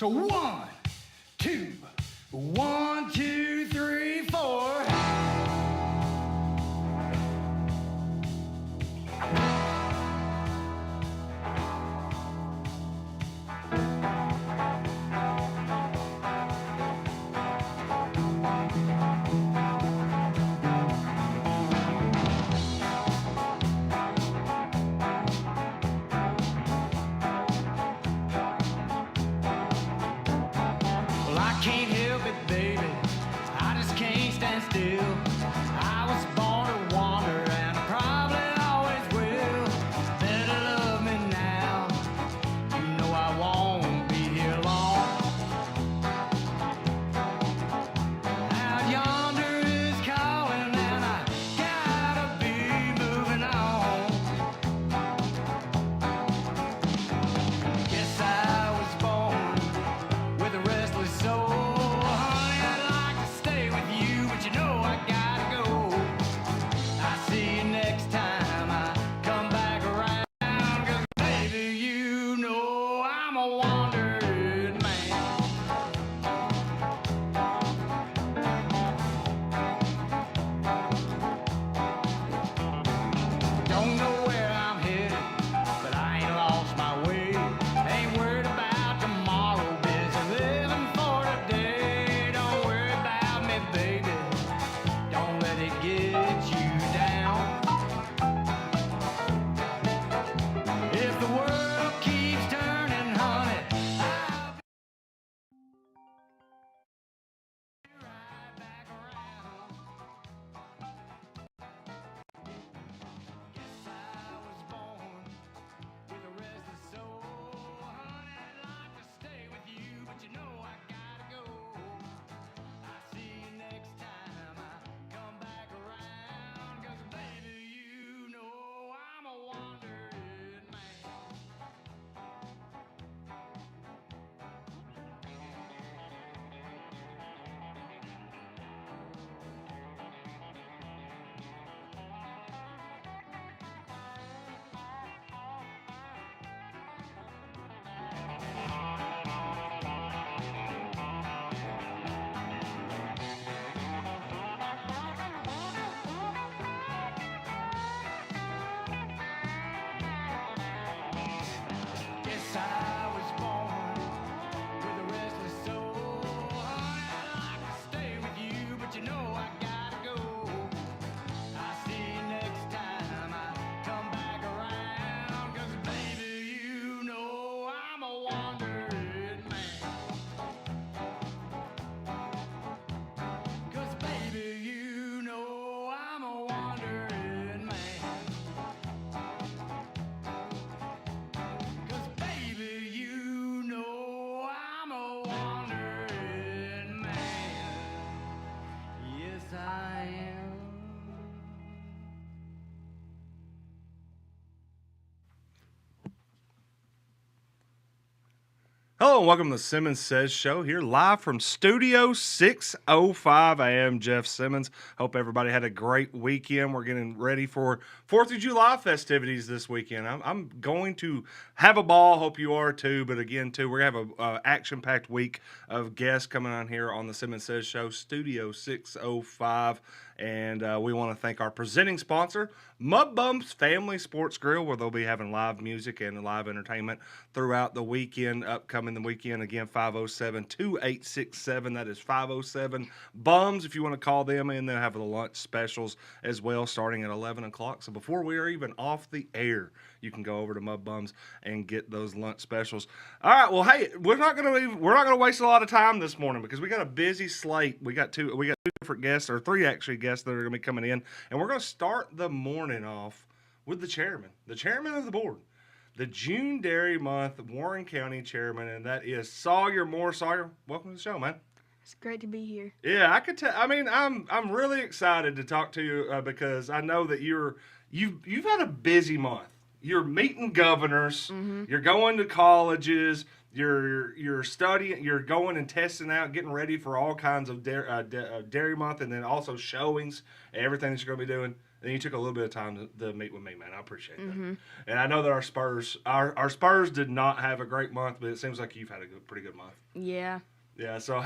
So 1, 2, 3, 4. Well, I can't help it, baby. I just can't stand still. I was born to wander, and I probably always will. Better love me now. You know I won't be here long. Out yonder is calling, and I gotta be moving on. Guess I was born with a restless soul. Honey, I'd like to stay with you, but you know I gotta go. I'll see you next time I come back around. 'Cause baby, you know I'm a wandering man. Don't know where I'm headed, but I ain't lost my way. Ain't worried about tomorrow, busy living for today. Don't worry about me, baby. Don't let it get you down. If the world keeps turning, honey, I'll be right back around. Guess I was born with a restless soul. Honey, I'd like to stay with you, but you know I gotta go. I'll see you next time I come back around. 'Cause baby, you know I'm a wandering man. Guess I was born with a restless soul. Honey, I'd like to stay with you, but you know I gotta go. I'll see you next time I come back around. 'Cause baby, you know I'm a wandering man. 'Cause baby, you know I'm a wandering man. 'Cause baby, you know I'm a wandering man. Yes, I am. Hello and welcome to the Simmons Says show here live from Studio 605. I am Jeff Simmons. Hope everybody had a great weekend. We're getting ready for 4th of July festivities this weekend. I'm going to have a ball. Hope you are too. But again, too, we're going to have a action-packed week of guests coming on here on the Simmons Says show, Studio 605. And we want to thank our presenting sponsor, Mud Bumps Family Sports Grill, where they'll be having live music and live entertainment throughout the weekend, upcoming the weekend. Again, 507-2867. That is 507-BUMS if you want to call them in. They'll have the lunch specials as well starting at 11 o'clock. So before we are even off the air, you can go over to Mud Bums and get those lunch specials. All right, well, hey, we're not gonna waste a lot of time this morning because we got a busy slate. We got two different guests, or three actually guests that are gonna be coming in, and we're gonna start the morning off with the chairman of the board, the June Dairy Month Warren County chairman, and that is Sawyer Moore. Sawyer, welcome to the show, man. It's great to be here. Yeah, I could tell. I mean, I'm really excited to talk to you because I know that you've had a busy month. You're meeting governors. Mm-hmm. You're going to colleges. You're studying. You're going and testing out, getting ready for all kinds of Dairy Month, and then also showings, everything that you're going to be doing. And you took a little bit of time to meet with me, man. I appreciate that. And I know that our Spurs did not have a great month, but it seems like you've had a pretty good month. Yeah. Yeah. So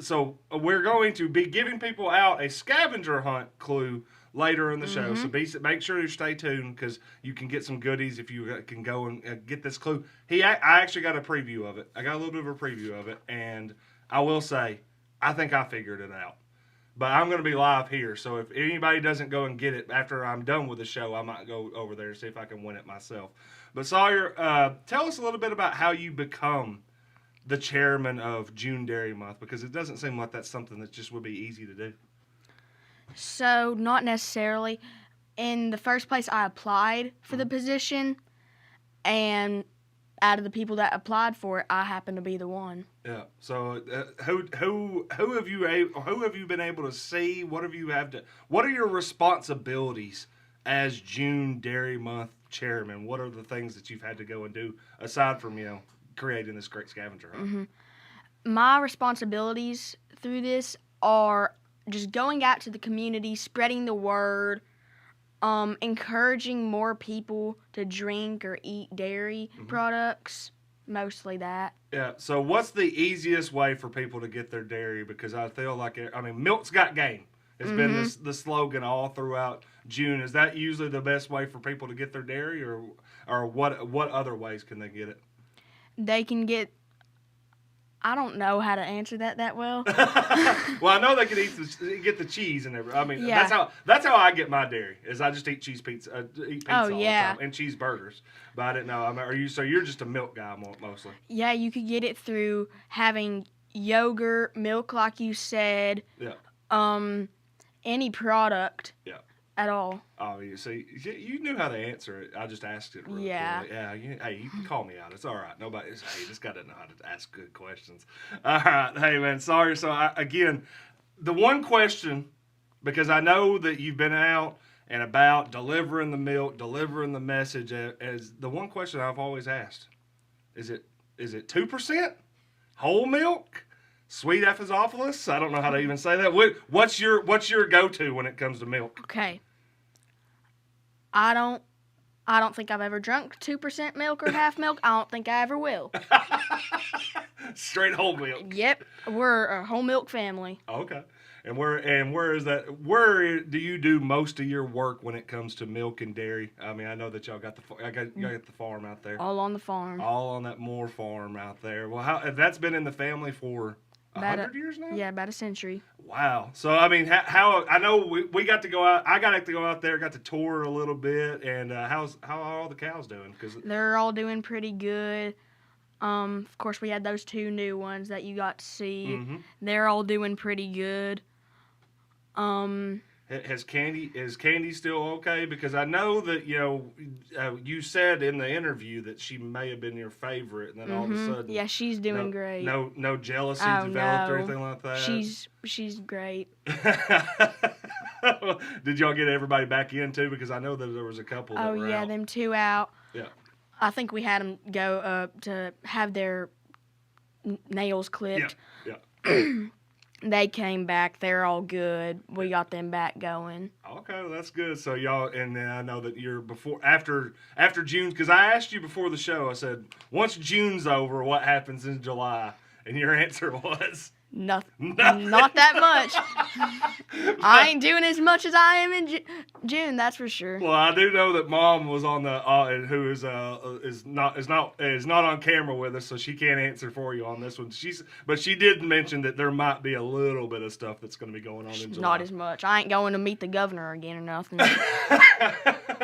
so we're going to be giving people out a scavenger hunt clue later in the show. So make sure you stay tuned because you can get some goodies if you can go and get this clue. I actually got a preview of it. I got a little bit of a preview of it, and I will say I think I figured it out. But I'm going to be live here, so if anybody doesn't go and get it after I'm done with the show, I might go over there and see if I can win it myself. But Sawyer, tell us a little bit about how you become the chairman of June Dairy Month, because it doesn't seem like that's something that just would be easy to do. So, not necessarily. In the first place, I applied for the position, and out of the people that applied for it, I happened to be the one. Yeah. So, who have you been able to see? What are your responsibilities as June Dairy Month chairman? What are the things that you've had to go and do aside from creating this great scavenger hunt? My responsibilities through this are just going out to the community, spreading the word, encouraging more people to drink or eat dairy products, mostly that. Yeah, so what's the easiest way for people to get their dairy? Because I feel like, milk's got game. It's been the slogan all throughout June. Is that usually the best way for people to get their dairy, or what other ways can they get it? They can get... I don't know how to answer that well. Well, I know they can get the cheese and everything. I mean, Yeah. that's how I get my dairy. Is I just eat cheese pizza, all the yeah. time, and cheeseburgers. But I didn't know. So you're just a milk guy mostly? Yeah, you could get it through having yogurt, milk, like you said. Yeah. Any product. Yeah. At all. Oh, you see, you knew how to answer it. I just asked it. Real quick. Yeah. Hey, you can call me out. It's all right. This guy doesn't know how to ask good questions. All right. Hey, man, sorry. So, again, the one question, because I know that you've been out and about delivering the milk, delivering the message, as the one question I've always asked, is it 2%? Whole milk? Sweet Ephesophilus? I don't know how to even say that. What's your go-to when it comes to milk? Okay. I don't think I've ever drunk 2% milk or half milk. I don't think I ever will. Straight whole milk. Yep. We're a whole milk family. Okay. And where is that? Where do you do most of your work when it comes to milk and dairy? I mean, I know that y'all got the farm out there. All on the farm. All on that Moore farm out there. Well, that's been in the family for 100 years now? Yeah, about a century. Wow. So, I mean, how I know we got to go out. I got to go out there, got to tour a little bit. And how are all the cows doing? Cause they're all doing pretty good. Of course, we had those 2 new ones that you got to see. They're all doing pretty good. Is Candy still okay? Because I know that you said in the interview that she may have been your favorite, and then all of a sudden, yeah, she's doing great. No jealousy developed or anything like that. She's great. Did y'all get everybody back in too? Because I know that there was a couple. That were out. Them 2 out. Yeah. I think we had them go to have their nails clipped. Yeah. They came back. They're all good. We got them back going. Okay, well, that's good. So y'all, and then I know that you're after June, because I asked you before the show. I said, once June's over, what happens in July? And your answer was nothing. Not that much. I ain't doing as much as I am in June. That's for sure. Well, I do know that Mom was on the who is not on camera with us, so she can't answer for you on this one. But she did mention that there might be a little bit of stuff that's going to be going on in July. Not as much. I ain't going to meet the governor again or nothing.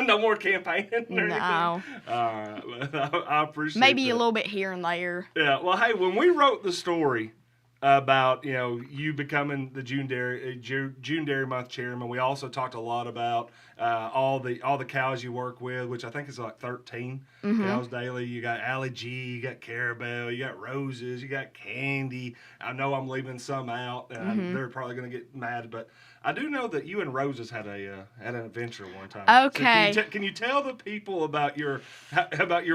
No more campaigning or anything? No. I appreciate maybe that. A little bit here and there. Yeah. Well, hey, when we wrote the story about you becoming the June Dairy Month chairman, we also talked a lot about all the cows you work with, which I think is like 13 cows daily. You got Allie G, you got Carabelle, you got Roses, you got Candy. I know I'm leaving some out, and they're probably going to get mad, but I do know that you and Roses had an adventure one time. Okay. So can you tell the people about your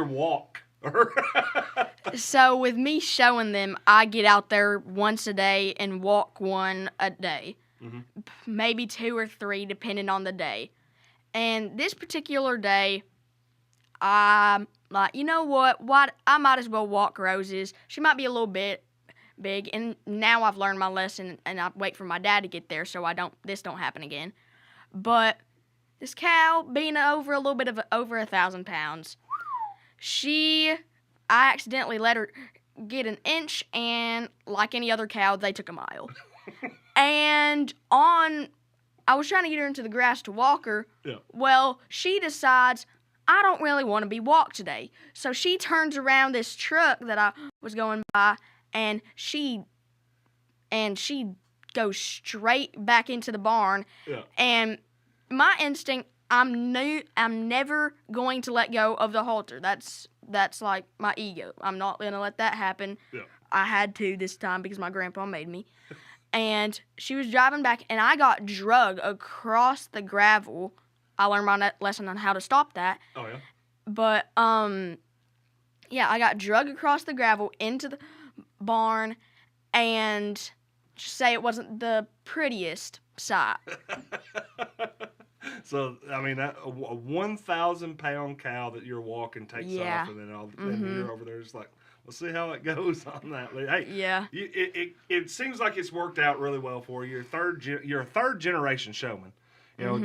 walk? So with me showing them, I get out there once a day and walk one a day. Maybe 2 or 3 depending on the day. And this particular day, I'm like, you know what? I might as well walk Roses. She might be a little bit big, and now I've learned my lesson, and I wait for my dad to get there so this don't happen again. But this cow, being over a little bit of over 1,000 pounds, I accidentally let her get an inch, and like any other cow, they took a mile. And I was trying to get her into the grass to walk her. Yeah. Well, she decides, I don't really want to be walked today. So she turns around this truck that I was going by, and she goes straight back into the barn. Yeah. And my instinct, I'm never going to let go of the halter. That's like my ego. I'm not going to let that happen. Yeah. I had to this time because my grandpa made me. And she was driving back, and I got drug across the gravel. I learned my lesson on how to stop that. Oh, yeah? But, yeah, I got drug across the gravel into the barn, and just say it wasn't the prettiest sight. So, I mean, a 1,000-pound cow that you're walking takes Yeah. off, and then you're over there just like, we'll see how it goes on that. But, hey, Yeah. it seems like it's worked out really well for you. You're a third-generation showman. You know,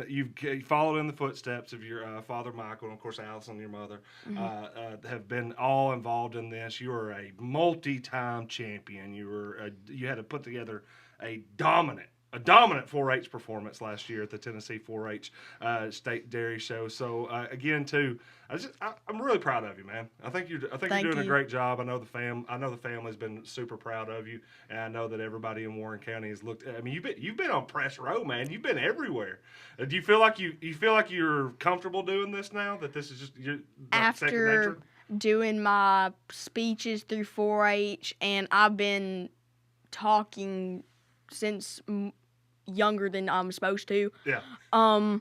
you followed in the footsteps of your father, Michael, and of course, Allison, your mother, have been all involved in this. You are a multi-time champion. You had to put together a dominant 4-H performance last year at the Tennessee 4-H State Dairy Show. So again, too, I'm really proud of you, man. I think you're doing a great job. I know the family's been super proud of you, and I know that everybody in Warren County has looked. I mean, you've been on press row, man. You've been everywhere. Do you feel like you're comfortable doing this now? That this is just second nature? After doing my speeches through 4-H, and I've been talking since younger than I'm supposed to. Yeah.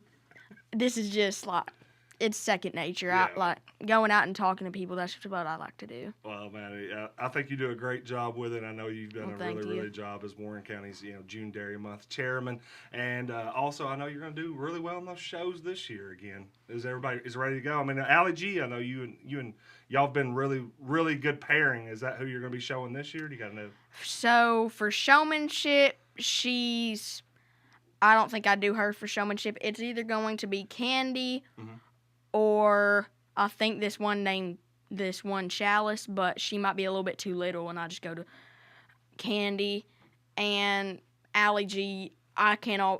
This is just like, it's second nature. Yeah. I like going out and talking to people. That's just what I like to do. Well, man, I think you do a great job with it. I know you've done Well, a really job as Warren County's June Dairy Month chairman, and also I know you're going to do really well in those shows this year again. Is everybody ready to go? I mean, Allie G, I know you and y'all have been really good pairing. Is that who you're going to be showing this year? Do you got to know? So for showmanship, I don't think I do her for showmanship. It's either going to be Candy or I think this one Chalice, but she might be a little bit too little, and I just go to Candy. And Allie G,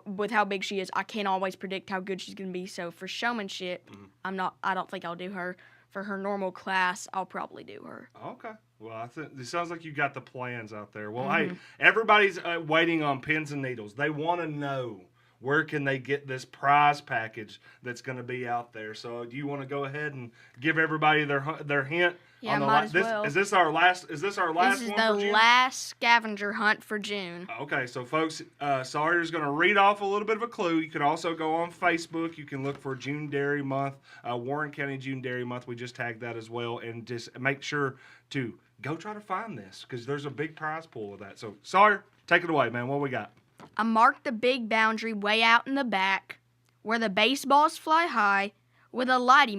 with how big she is, I can't always predict how good she's going to be. So for showmanship, I don't think I'll do her. For her normal class, I'll probably do her. Okay. Well, I think it sounds like you got the plans out there. Well, hey, everybody's waiting on pins and needles. They want to know where can they get this prize package that's going to be out there. So, do you want to go ahead and give everybody their hint? Yeah, might as well. Is this our last? Is this our last This is one for the June? last scavenger hunt for June. Okay, so folks, Sawyer's going to read off a little bit of a clue. You can also go on Facebook. You can look for June Dairy Month, Warren County June Dairy Month. We just tagged that as well, and just make sure to go try to find this because there's a big prize pool of that. So Sawyer, take it away, man. What we got? I marked the big boundary way out in the back, where the baseballs fly high, with a mighty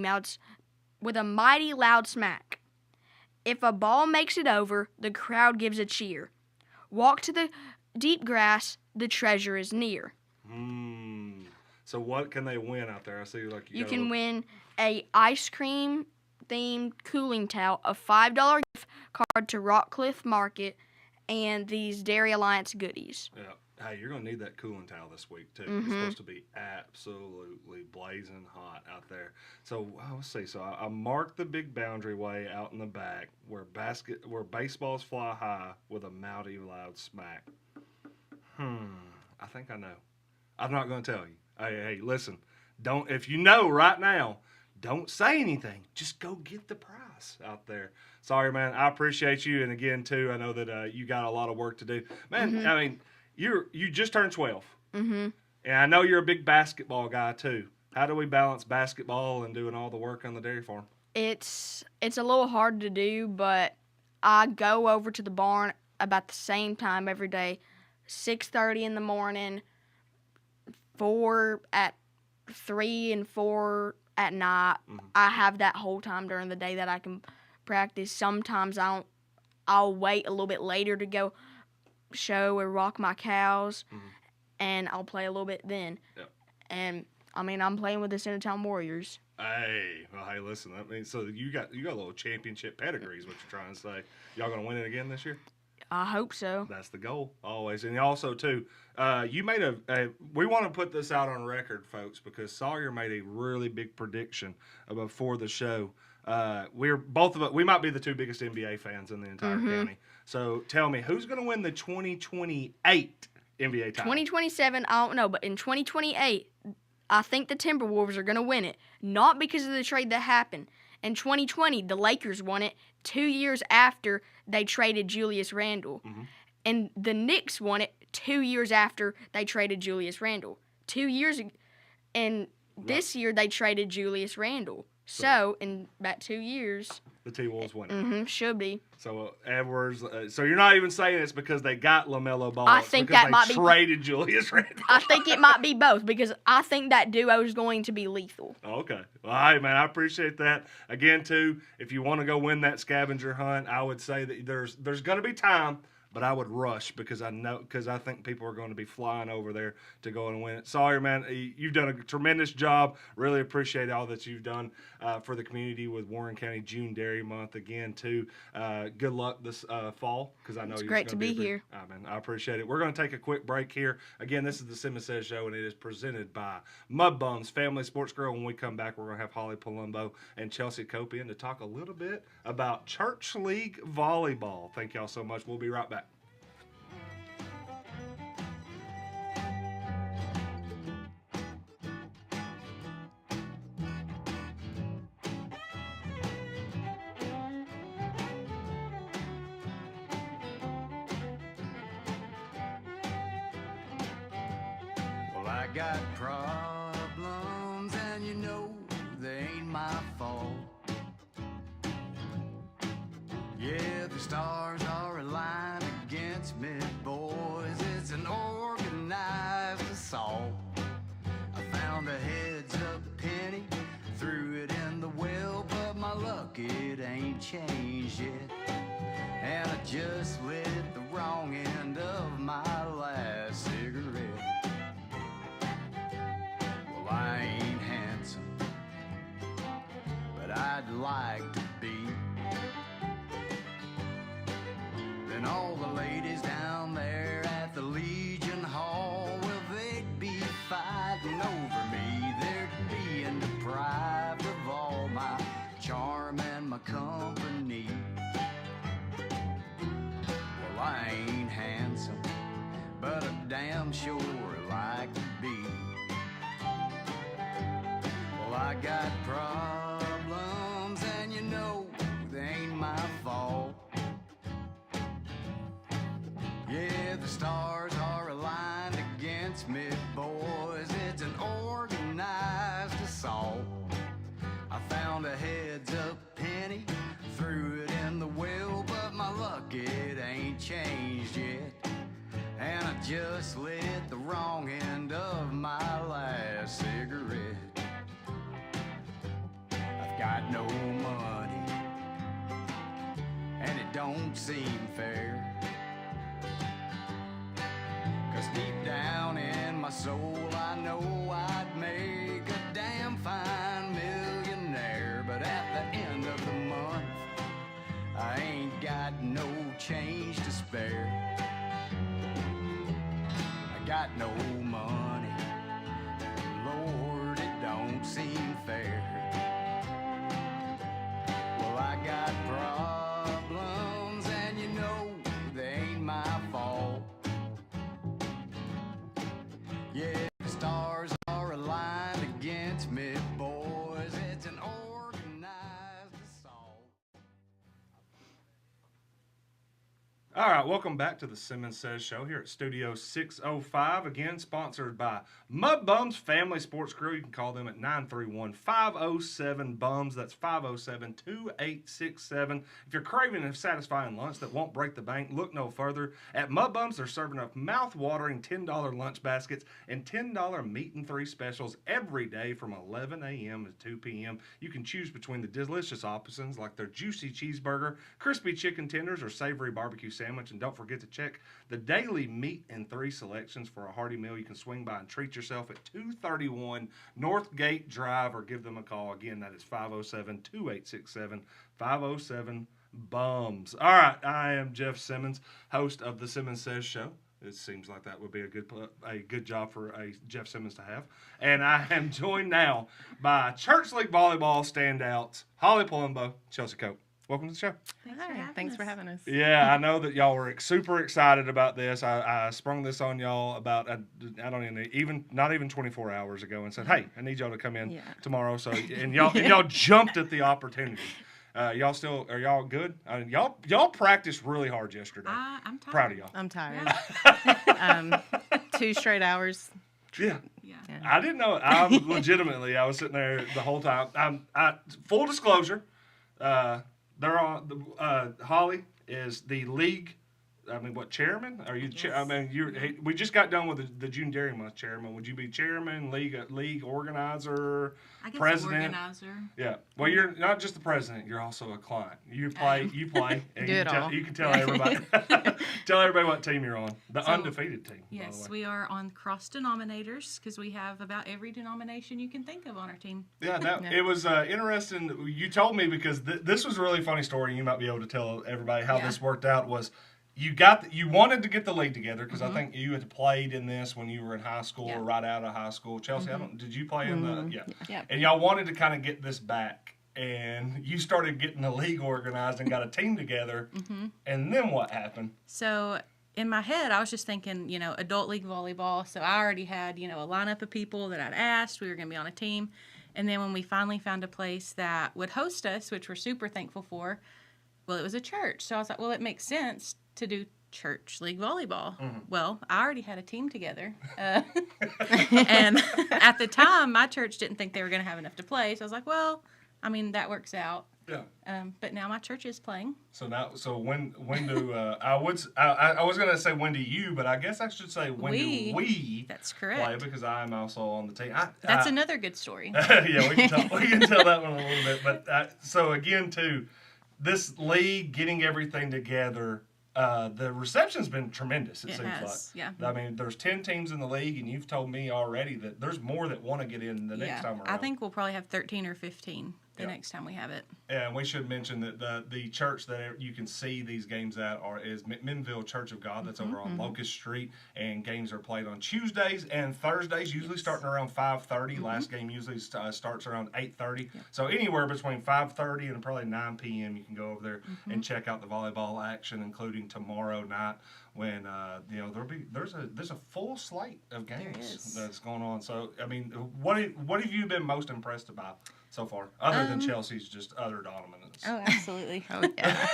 loud smack. If a ball makes it over, the crowd gives a cheer. Walk to the deep grass, the treasure is near. So what can they win out there? I see You can win a ice cream themed cooling towel, a $5 gift card to Rockcliffe Market, and these Dairy Alliance goodies. Yeah. Hey, you're going to need that cooling towel this week, too. It's supposed to be absolutely blazing hot out there. So, let's see. So, I marked the big boundary way out in the back where baseballs fly high with a mighty loud smack. I think I know. I'm not going to tell you. Hey, listen. If you know right now, don't say anything. Just go get the prize out there. Sorry, man. I appreciate you. And again, too, I know that you got a lot of work to do. Man, I mean, you just turned 12. And I know you're a big basketball guy, too. How do we balance basketball and doing all the work on the dairy farm? It's a little hard to do, but I go over to the barn about the same time every day, 6:30 in the morning, 4 at 3 and 4 at night. I have that whole time during the day that I can practice. Sometimes I'll wait a little bit later to go show or walk my cows, and I'll play a little bit then. Yep. And I mean, I'm playing with the Centertown Warriors. Hey, well, hey, listen. I mean, so you got a little championship pedigree, is what you're trying to say. Y'all gonna win it again this year? I hope so. That's the goal, always. And also, too, you made we want to put this out on record, folks, because Sawyer made a really big prediction before the show. We might be the 2 biggest NBA fans in the entire county. So tell me, who's going to win the 2028 NBA title? 2027, I don't know, but in 2028, I think the Timberwolves are going to win it. Not because of the trade that happened. In 2020, the Lakers won it 2 years after they traded Julius Randle. And the Knicks won it 2 years after they traded Julius Randle. 2 years ago. And this year, they traded Julius Randle. So in about 2 years, the T-Wolves win it. Should be. So Edwards. So you're not even saying it's because they got LaMelo Ball. I think that might be traded Julius Randle. I think it might be both because I think that duo is going to be lethal. Okay. Well, hey, man, I appreciate that. Again, too, if you want to go win that scavenger hunt, I would say that there's going to be time. But I would rush because I think people are going to be flying over there to go and win it. Sawyer, man, you've done a tremendous job. Really appreciate all that you've done for the community with Warren County June Dairy Month again too. Good luck this fall because I know it's you're great to be here. Man, I appreciate it. We're going to take a quick break here. Again, this is the Simmons Says Show, and it is presented by Mud Bums Family Sports Grill. When we come back, we're going to have Holly Palumbo and Chelsea Copian to talk a little bit about Church League volleyball. Thank y'all so much. We'll be right back. I got problems and you know they ain't my fault. Yeah, the stars are aligned against me, boys. It's an organized assault. I found a heads-up penny, threw it in the well, but my luck, it ain't changed yet. And I just lit the wrong end of my last cigarette. I ain't handsome, but I'd like to be. Then all the ladies down there at the Legion Hall, well, they'd be fighting over me. They're being deprived of all my charm and my company. Well, I ain't handsome, but I damn sure like to be. I got problems and you know they ain't my fault. Yeah, the stars are aligned against me, boys. It's an organized assault. I found a heads-up penny, threw it in the well, but my luck, it ain't changed yet. And I just lit the wrong end of my last cigarette. Got no money, and it don't seem fair. 'Cause deep down in my soul, I know I'd make a damn fine millionaire. But at the end of the month, I ain't got no change to spare. I got no money, Lord, it don't seem fair. I got problems and you know they ain't my fault. Yeah, the stars are aligned against me, boys. It's an organized assault. All right, welcome back to the Simmons Says show here at Studio 605. Again, sponsored by Mud Bums Family Sports Grill. You can call them at 931-507-BUMS. That's 507-2867. If you're craving a satisfying lunch that won't break the bank, look no further. At Mud Bums, they're serving up mouth-watering $10 lunch baskets and $10 meat and three specials every day from 11 a.m. to 2 p.m. You can choose between the delicious options like their juicy cheeseburger, crispy chicken tenders, or savory barbecue sandwich. And don't forget to check the daily meat and three selections for a hearty meal. You can swing by and treat yourself at 231 Northgate Drive or give them a call. Again, that is 507-2867, 507-BUMS. All right, I am Jeff Simmons, host of the Simmons Says show. It seems like that would be a good job for a Jeff Simmons to have. And I am joined now by Church League volleyball standouts, Holly Palumbo, Chelsea Cope. Welcome to the show. Thanks for having us. Yeah, I know that y'all were super excited about this. I sprung this on y'all about I don't even not even 24 hours ago and said, "Hey, I need y'all to come in tomorrow." So and y'all jumped at the opportunity. Y'all good? Y'all practiced really hard yesterday. I'm tired. Proud of y'all. I'm tired. 2 straight hours. Yeah. I didn't know. I was sitting there the whole time. Full disclosure. They're on. Holly is the league. I mean, what chairman? Are you? Yes. I mean, we just got done with the June Dairy Month chairman. Would you be chairman, league organizer, I guess president? Organizer. Yeah. Well, you're not just the president. You're also a client. You play. And Do it all. You can tell everybody. Tell everybody what team you're on. The undefeated team. Yes, by the way. we are on cross denominators because we have about every denomination you can think of on our team. Yeah, it was interesting. You told me because this was a really funny story. You might be able to tell everybody how this worked out. Was you wanted to get the league together because I think you had played in this when you were in high school or right out of high school. Chelsea, did you play in the Yeah. And y'all wanted to kind of get this back, and you started getting the league organized and got a team together. And then what happened? So in my head, I was just thinking, adult league volleyball. So I already had, a lineup of people that I'd asked. We were going to be on a team. And then when we finally found a place that would host us, which we're super thankful for, well, it was a church. So I was like, well, it makes sense to do church league volleyball. Well, I already had a team together. And at the time, my church didn't think they were going to have enough to play. So I was like, well, I mean, that works out. Yeah. But now my church is playing. So when do I was gonna say when do you, but I guess I should say when do we That's play correct. because I'm also on the team. That's another good story. Yeah, we can tell that one a little bit. But so again, too, this league getting everything together. The reception's been tremendous, it seems has, like. yeah. I mean, there's 10 teams in the league, and you've told me already that there's more that want to get in the next time around. I think we'll probably have 13 or 15 the next time we have it. And we should mention that the church that you can see these games at is Minville Church of God. That's over on Locust Street, and games are played on Tuesdays and Thursdays, usually starting around 5:30. Last game usually starts around 8:30. So anywhere between 5:30 and probably 9 p.m. you can go over there and check out the volleyball action, including tomorrow night when there's a full slate of games that's going on. So I mean, what have you been most impressed about so far, other than Chelsea's just utter dominance? Oh, absolutely. Oh yeah.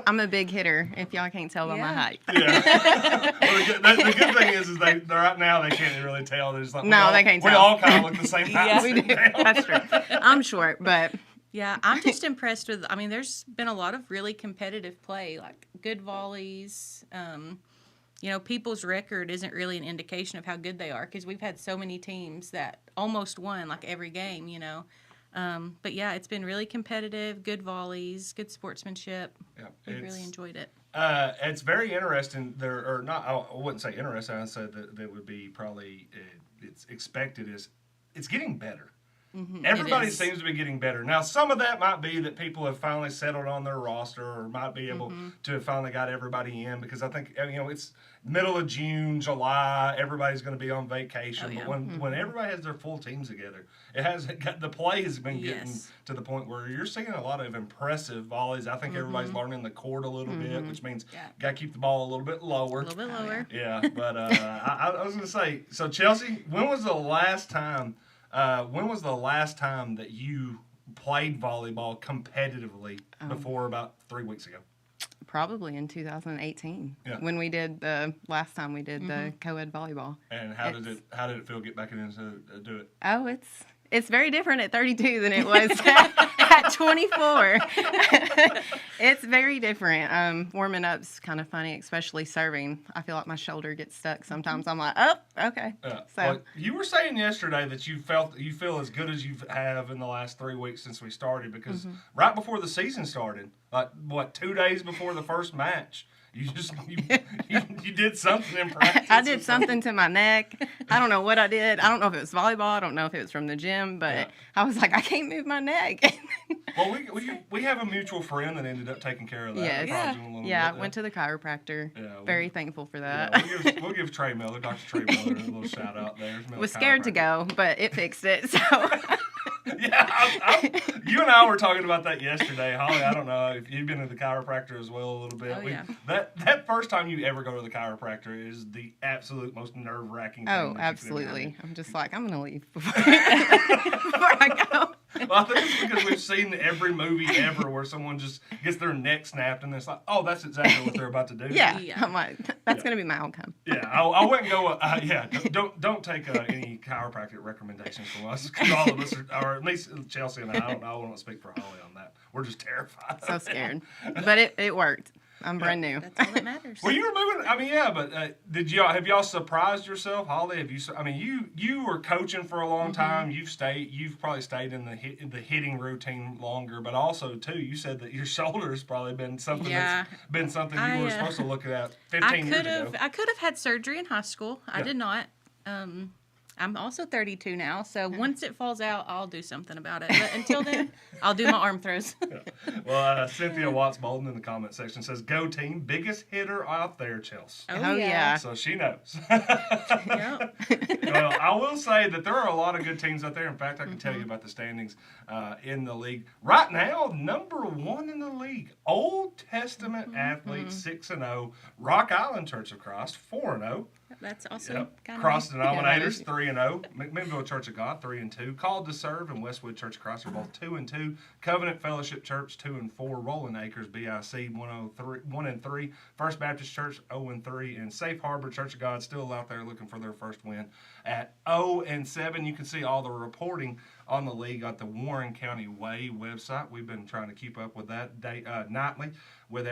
I'm a big hitter. If y'all can't tell by my height. Yeah. Well, the good thing is they right now they can't really tell. They're just like They can't tell. We all kind of look the same height. We do. That's true. I'm short, but Yeah, I'm just impressed with, there's been a lot of really competitive play, like good volleys. People's record isn't really an indication of how good they are because we've had so many teams that almost won like every game, But yeah, it's been really competitive, good volleys, good sportsmanship. Yeah, We've really enjoyed it. It's very interesting. I wouldn't say interesting. I said that would be probably it's expected is it's getting better. Everybody seems to be getting better. Now, some of that might be that people have finally settled on their roster or might be able to have finally got everybody in because I think, it's middle of June, July, everybody's going to be on vacation. But when everybody has their full teams together, the play has been getting to the point where you're seeing a lot of impressive volleys. I think everybody's learning the court a little bit, which means got to keep the ball a little bit lower. A little bit lower. Yeah, but I was going to say, so Chelsea, when was the last time that you played volleyball competitively before about 3 weeks ago? Probably in 2018 Yeah. when we did the last time we did the co-ed volleyball. And how did it feel get back into do it? Oh, it's very different at 32 than it was at 24. It's very different. Warming up's kind of funny, especially serving. I feel like my shoulder gets stuck sometimes. I'm like, oh, okay. Well, you were saying yesterday that you feel as good as you have in the last 3 weeks since we started, because right before the season started, like 2 days before the first match, you did something in practice. I did something to my neck. I don't know what I did. I don't know if it was volleyball. I don't know if it was from the gym, but I was like, I can't move my neck. Well, we have a mutual friend that ended up taking care of that. Yes. problem a little Yeah, I bit. went to the chiropractor. Yeah, Very thankful for that. Yeah, we'll give Trey Miller, Dr. Trey Miller, a little shout out there. Was scared to go, but it fixed it. So Yeah, you and I were talking about that yesterday, Holly. I don't know if you've been to the chiropractor as well a little bit. Oh, yeah. That first time you ever go to the chiropractor is the absolute most nerve wracking thing. oh, that you could absolutely. imagine. I'm just like, I'm gonna leave before I go. Well, I think it's because we've seen every movie ever where someone just gets their neck snapped and it's like, oh, that's exactly what they're about to do. Yeah, Yeah. I'm like, that's gonna be my outcome. Yeah, I wouldn't go. Yeah, don't take any chiropractic recommendations from us, because all of us are, or at least Chelsea and I won't speak for Holly on that. We're just terrified. So scared, but it worked. I'm brand new. That's all that matters. Well, you were moving. I mean, yeah, but have y'all surprised yourself, Holly? Have you? I mean, you were coaching for a long time. You've probably stayed in the hitting routine longer, but also too, you said that your shoulder has probably been something that's been something you were supposed to look at 15 years ago. I could have had surgery in high school. I Yeah. did not. I'm also 32 now, so once it falls out, I'll do something about it. But until then, I'll do my arm throws. Well, Cynthia Watts Bolden in the comment section says, "Go team, biggest hitter out there, Chelsea." Oh, yeah. So she knows. Yep. Well, I will say that there are a lot of good teams out there. In fact, I can tell you about the standings in the league. Right now, number 1 in the league, Old Testament Athletes 6-0, Rock Island Church of Christ 4-0. That's awesome. Yep. Kinda Cross neat. Denominators 3-0. McMinnville Church of God 3-2. Called to Serve and Westwood Church of Christ are both 2-2. Covenant Fellowship Church 2-4. Rolling Acres BIC 1-3. First Baptist Church 0-3, and Safe Harbor Church of God still out there looking for their first win at 0-7. You can see all the reporting on the league at the Warren County Way website. We've been trying to keep up with that nightly with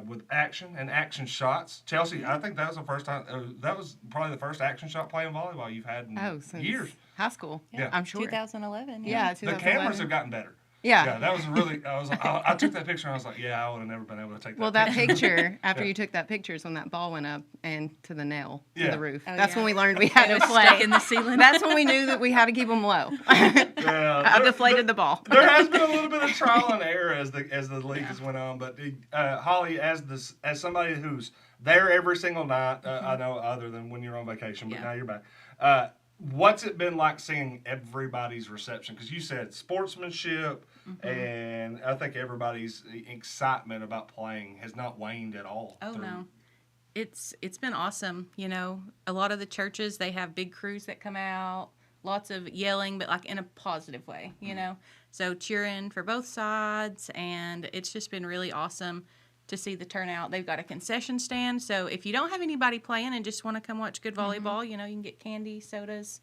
with action shots. Chelsea, I think that was the first time. That was probably the first action shot playing volleyball you've had in Since years. high school. Yeah. I'm sure. 2011. Yeah, The cameras have gotten better. Yeah. That was really. I took that picture and I was like, yeah, I would have never been able to take that. Well, that picture. picture, after Yeah. you took that picture, is when that ball went up and to the nail, to Yeah. the roof. Oh, That's yeah. when we learned we had It to was play. stuck in the ceiling. That's when we knew that we had to keep them low. Yeah, I deflated the ball. There has been a little bit of trial and error as the league has went on, but Holly, as somebody who's there every single night, I know other than when you're on vacation, but Yeah. now you're back. What's it been like seeing everybody's reception? Because you said sportsmanship, and I think everybody's excitement about playing has not waned at all. Oh no, it's been awesome. You know, a lot of the churches, they have big crews that come out, lots of yelling, but like in a positive way. You know, so cheering for both sides, and it's just been really awesome to see the turnout. They've got a concession stand, so if you don't have anybody playing and just want to come watch good volleyball, you know, you can get candy, sodas,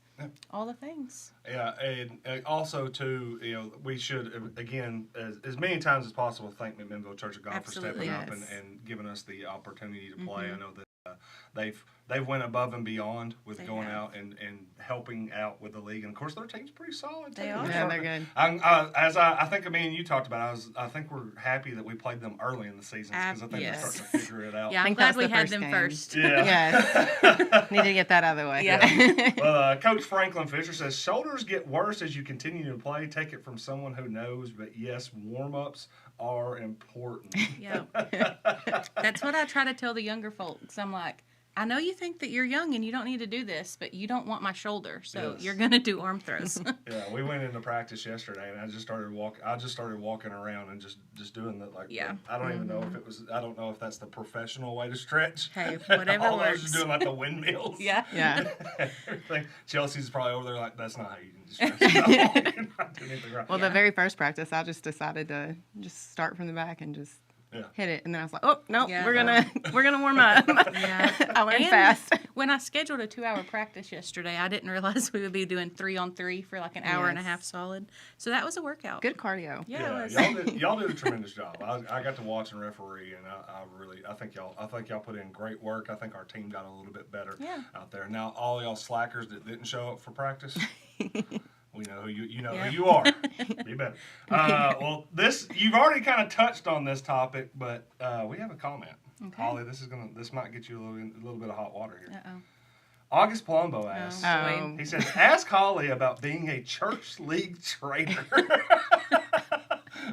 all the things. Yeah, and also too, you know, we should again as many times as possible thank McMinnville Church of God Absolutely, for stepping up yes. and giving us the opportunity to play. I know that they've went above and beyond with They going have. out and helping out with the league, and of course their team's pretty solid. They too. are. Yeah, they're good. I think me and you talked about, I think we're happy that we played them early in the season because I think Yes. we're starting to figure it out. Yeah, I'm think glad that's we the had first them game. first. Yeah. Yes. Need to get that out of the way. Yeah. Well, Coach Franklin Fisher says, shoulders get worse as you continue to play. Take it from someone who knows, but yes, warm-ups are important. Yeah. That's what I try to tell the younger folks. I'm like, I know you think that you're young and you don't need to do this, but you don't want my shoulder, so Yes. you're going to do arm throws. Yeah, we went into practice yesterday, and I just started walking around and just doing that. Like, Yeah. I don't even know if it was. I don't know if that's the professional way to stretch. Hey, whatever All I was works. just doing like the windmills. Yeah. Yeah. Everything. Chelsea's probably over there like, that's not how you can stretch. You're not doing anything right. Well, the very first practice, I just decided to just start from the back and just hit it, and then I was like, oh no, Yeah. we're gonna warm up. Yeah. I learned And fast. When I scheduled a 2-hour practice yesterday, I didn't realize we would be doing 3-on-3 for like an hour and a Yes. half solid. So that was a workout. Good cardio. Yeah, it was. y'all did a tremendous job. I got to watch and referee, and I think y'all put in great work. I think our team got a little bit better out there. Now all y'all slackers that didn't show up for practice, we know who you know who you are. Be better. Well, you've already kind of touched on this topic, but we have a comment. Okay. Holly, this might get you a little bit of hot water here. Uh-oh. August Palumbo asks. Oh. He says, ask Holly about being a church league trader.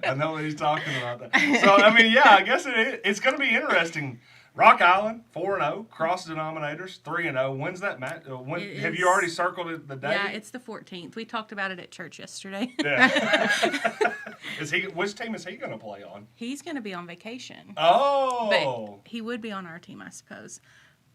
I know what he's talking about. So, I mean, yeah, I guess it's going to be interesting. Rock Island, 4-0, cross denominators, 3-0. When's that match? Have you already circled it, the day? Yeah, it's the 14th. We talked about it at church yesterday. Yeah. Which team is he going to play on? He's going to be on vacation. Oh. But he would be on our team, I suppose.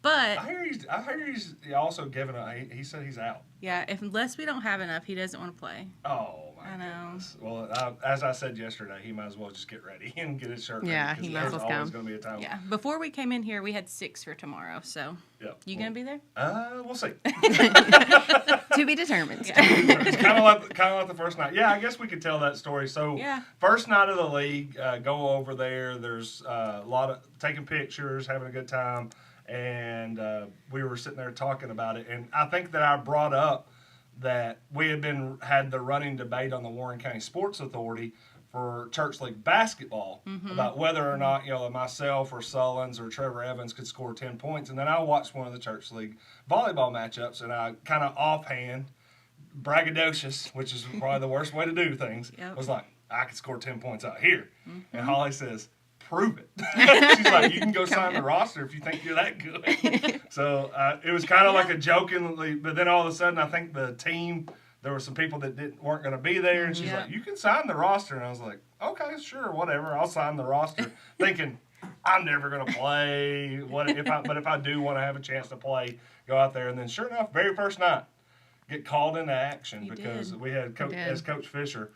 But I hear he's also giving he said he's out. yeah, unless we don't have enough, he doesn't want to play. Oh, my I know. goodness. Well, as I said yesterday, he might as well just get ready and get his shirt ready. Yeah, 'cause he might as there's well always come. going to be a time. Yeah, before we came in here, we had 6 for tomorrow. So Yeah. you gonna be there? We'll see. To be determined. Yeah. It's kind of like the first night. Yeah, I guess we could tell that story. So Yeah. first night of the league, go over there. There's a lot of taking pictures, having a good time, and we were sitting there talking about it. And I think that I brought up that we had the running debate on the Warren County Sports Authority for church league basketball about whether or not myself or Sullins or Trevor Evans could score 10 points. And then I watched one of the church league volleyball matchups, and I kind of offhand, braggadocious, which is probably the worst way to do things, was like, I could score 10 points out here. And Holly says, prove it. She's like, you can go sign the roster if you think you're that good. So it was kind of like a jokingly, but then all of a sudden I think the team, there were some people that weren't going to be there, and she's like, you can sign the roster. And I was like, okay, sure, whatever, I'll sign the roster, thinking I'm never going to play. But if I do want to have a chance to play, go out there. And then sure enough, very first night, get called into action because we had as Coach Fisher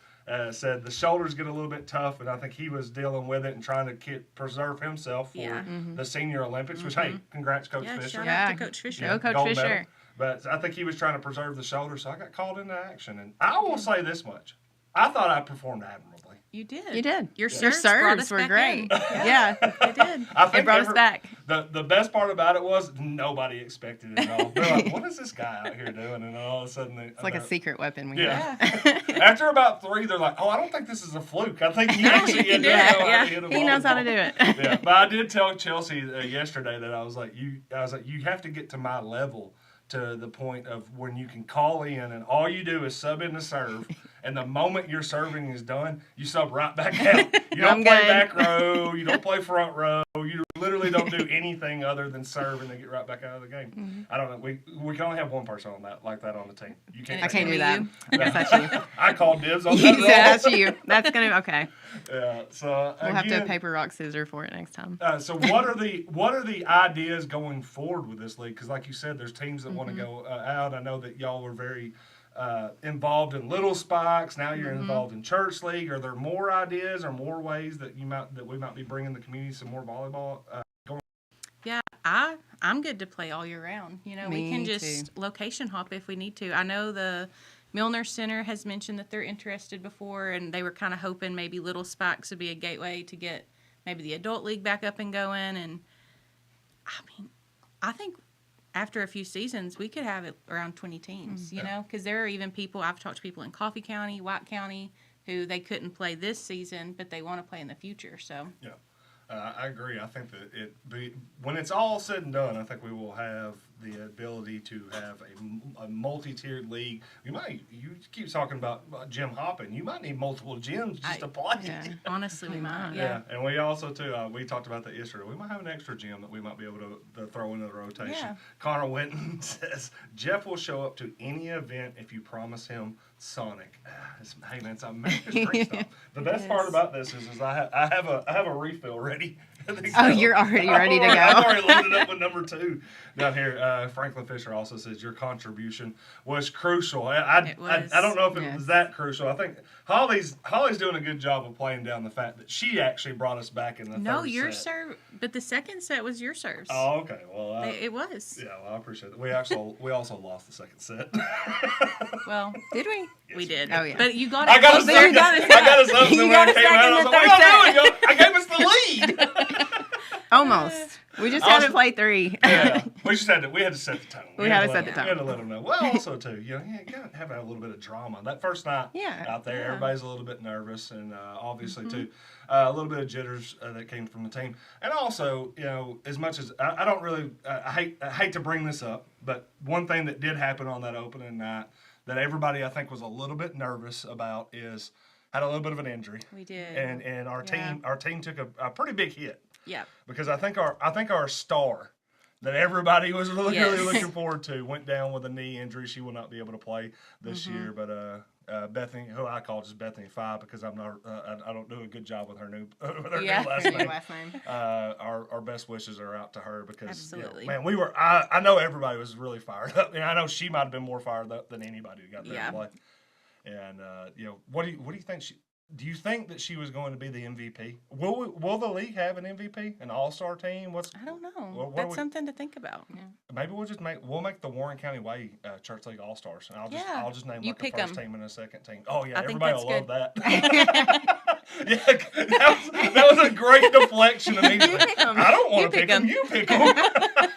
said, the shoulders get a little bit tough, and I think he was dealing with it and trying to preserve himself for the Senior Olympics, which, hey, congrats, Coach Fisher. Shout out to Coach Fisher. Go, Coach Gold Fisher. medal. But I think he was trying to preserve the shoulders, so I got called into action. And I will say this much. I thought I performed admirably. You did. You did. Your Your serves brought us serves were back great. in. Yeah. They did. I think It brought us back. The best part about it was nobody expected it at all. They're like, what is this guy out here doing? And then all of a sudden, It's like a secret weapon. Yeah. After about 3, they're like, oh, I don't think this is a fluke. I think he actually he does did. know how to Yeah. hit a He knows how to do it. Yeah, but I did tell Chelsea yesterday that I was like, you have to get to my level, to the point of when you can call in and all you do is sub in the serve, and the moment your serving is done, you sub right back out. You don't play back row, you don't play front row, you literally don't do anything other than serve and then get right back out of the game. I don't know. We can only have one person on that like that on the team. You can't. I can't do that. You. I guess that's you. I called dibs on that. Yeah, that's you. That's gonna okay. Yeah. So We'll have to have paper, rock, scissors for it next time. So what are the ideas going forward with this league? Because like you said, there's teams that want to go out. I know that y'all were very involved in Little Spikes. Now you're involved in Church League. Are there more ideas or more ways that we might be bringing the community some more volleyball? Yeah, I'm good to play all year round. We can just location hop if we need to. I know the Milner Center has mentioned that they're interested before, and they were kind of hoping maybe Little Spikes would be a gateway to get maybe the adult league back up and going. And I mean, I think after a few seasons, we could have it around 20 teams, because there are even people, I've talked to people in Coffee County, White County, who they couldn't play this season, but they want to play in the future. So Yeah. I agree. I think that when it's all said and done, I think we will have the ability to have a multi-tiered league. You keep talking about gym hopping. You might need multiple gyms just to play. Yeah. honestly, we might. Yeah, and we also too. We talked about that yesterday. We might have an extra gym that we might be able to throw into the rotation. Yeah. Connor Winton says Jeff will show up to any event if you promise him Sonic. Hey man, it's America's great stuff. The best part about this is I have a refill ready I think Oh, so. you're already ready to I've go. already loaded up with number 2 down here. Franklin Fisher also says your contribution was crucial. It was. I don't know if it Yes. was that crucial. I think Holly's doing a good job of playing down the fact that she actually brought us back in the No, third your set. serve, but the second set was your serves. Oh, okay. Well, It was. yeah, well, I appreciate that. We also lost the second set. Well, Did we? we did. Oh, yeah. But you got it. I got us closer. up. I got us up. You So when got I us came back out, in I was the like, "What third y'all doing? Y'all- I gave us the lead." Almost. We just I had was- to play 3. Yeah, we just had to. We had to set the tone. We had to let set the them- tone. We had to let them know. Well, also too, you gotta have a little bit of drama. That first night Yeah. out there, Yeah. everybody's a little bit nervous, and obviously Mm-hmm. too, a little bit of jitters that came from the team, and also, as much as I don't really, I hate to bring this up, but one thing that did happen on that opening night that everybody I think was a little bit nervous about is had a little bit of an injury, We did. and our team took a pretty big hit. Yeah. Because I think our star that everybody was really Yes. looking forward to went down with a knee injury. She will not be able to play this Mm-hmm. year. But Bethany, who I call just Bethany 5 because I'm not I don't do a good job with her new with her Yeah. new last Her new name. last name. Our best wishes are out to her because Absolutely. man, I know everybody was really fired up, and I know she might have been more fired up than anybody who got there Yeah. to play. And what do you think do you think that she was going to be the MVP? Will the league have an MVP, an All-Star team? I don't know. Well, what That's do we- something to think about. Maybe we'll make the Warren County Way Church League All Stars, and I'll just name You like pick a first 'em. team and a second team. Oh yeah, I think everybody will that's love that. Yeah, that was a great deflection immediately. pick 'em. I don't want You to pick pick them. 'em. You pick them.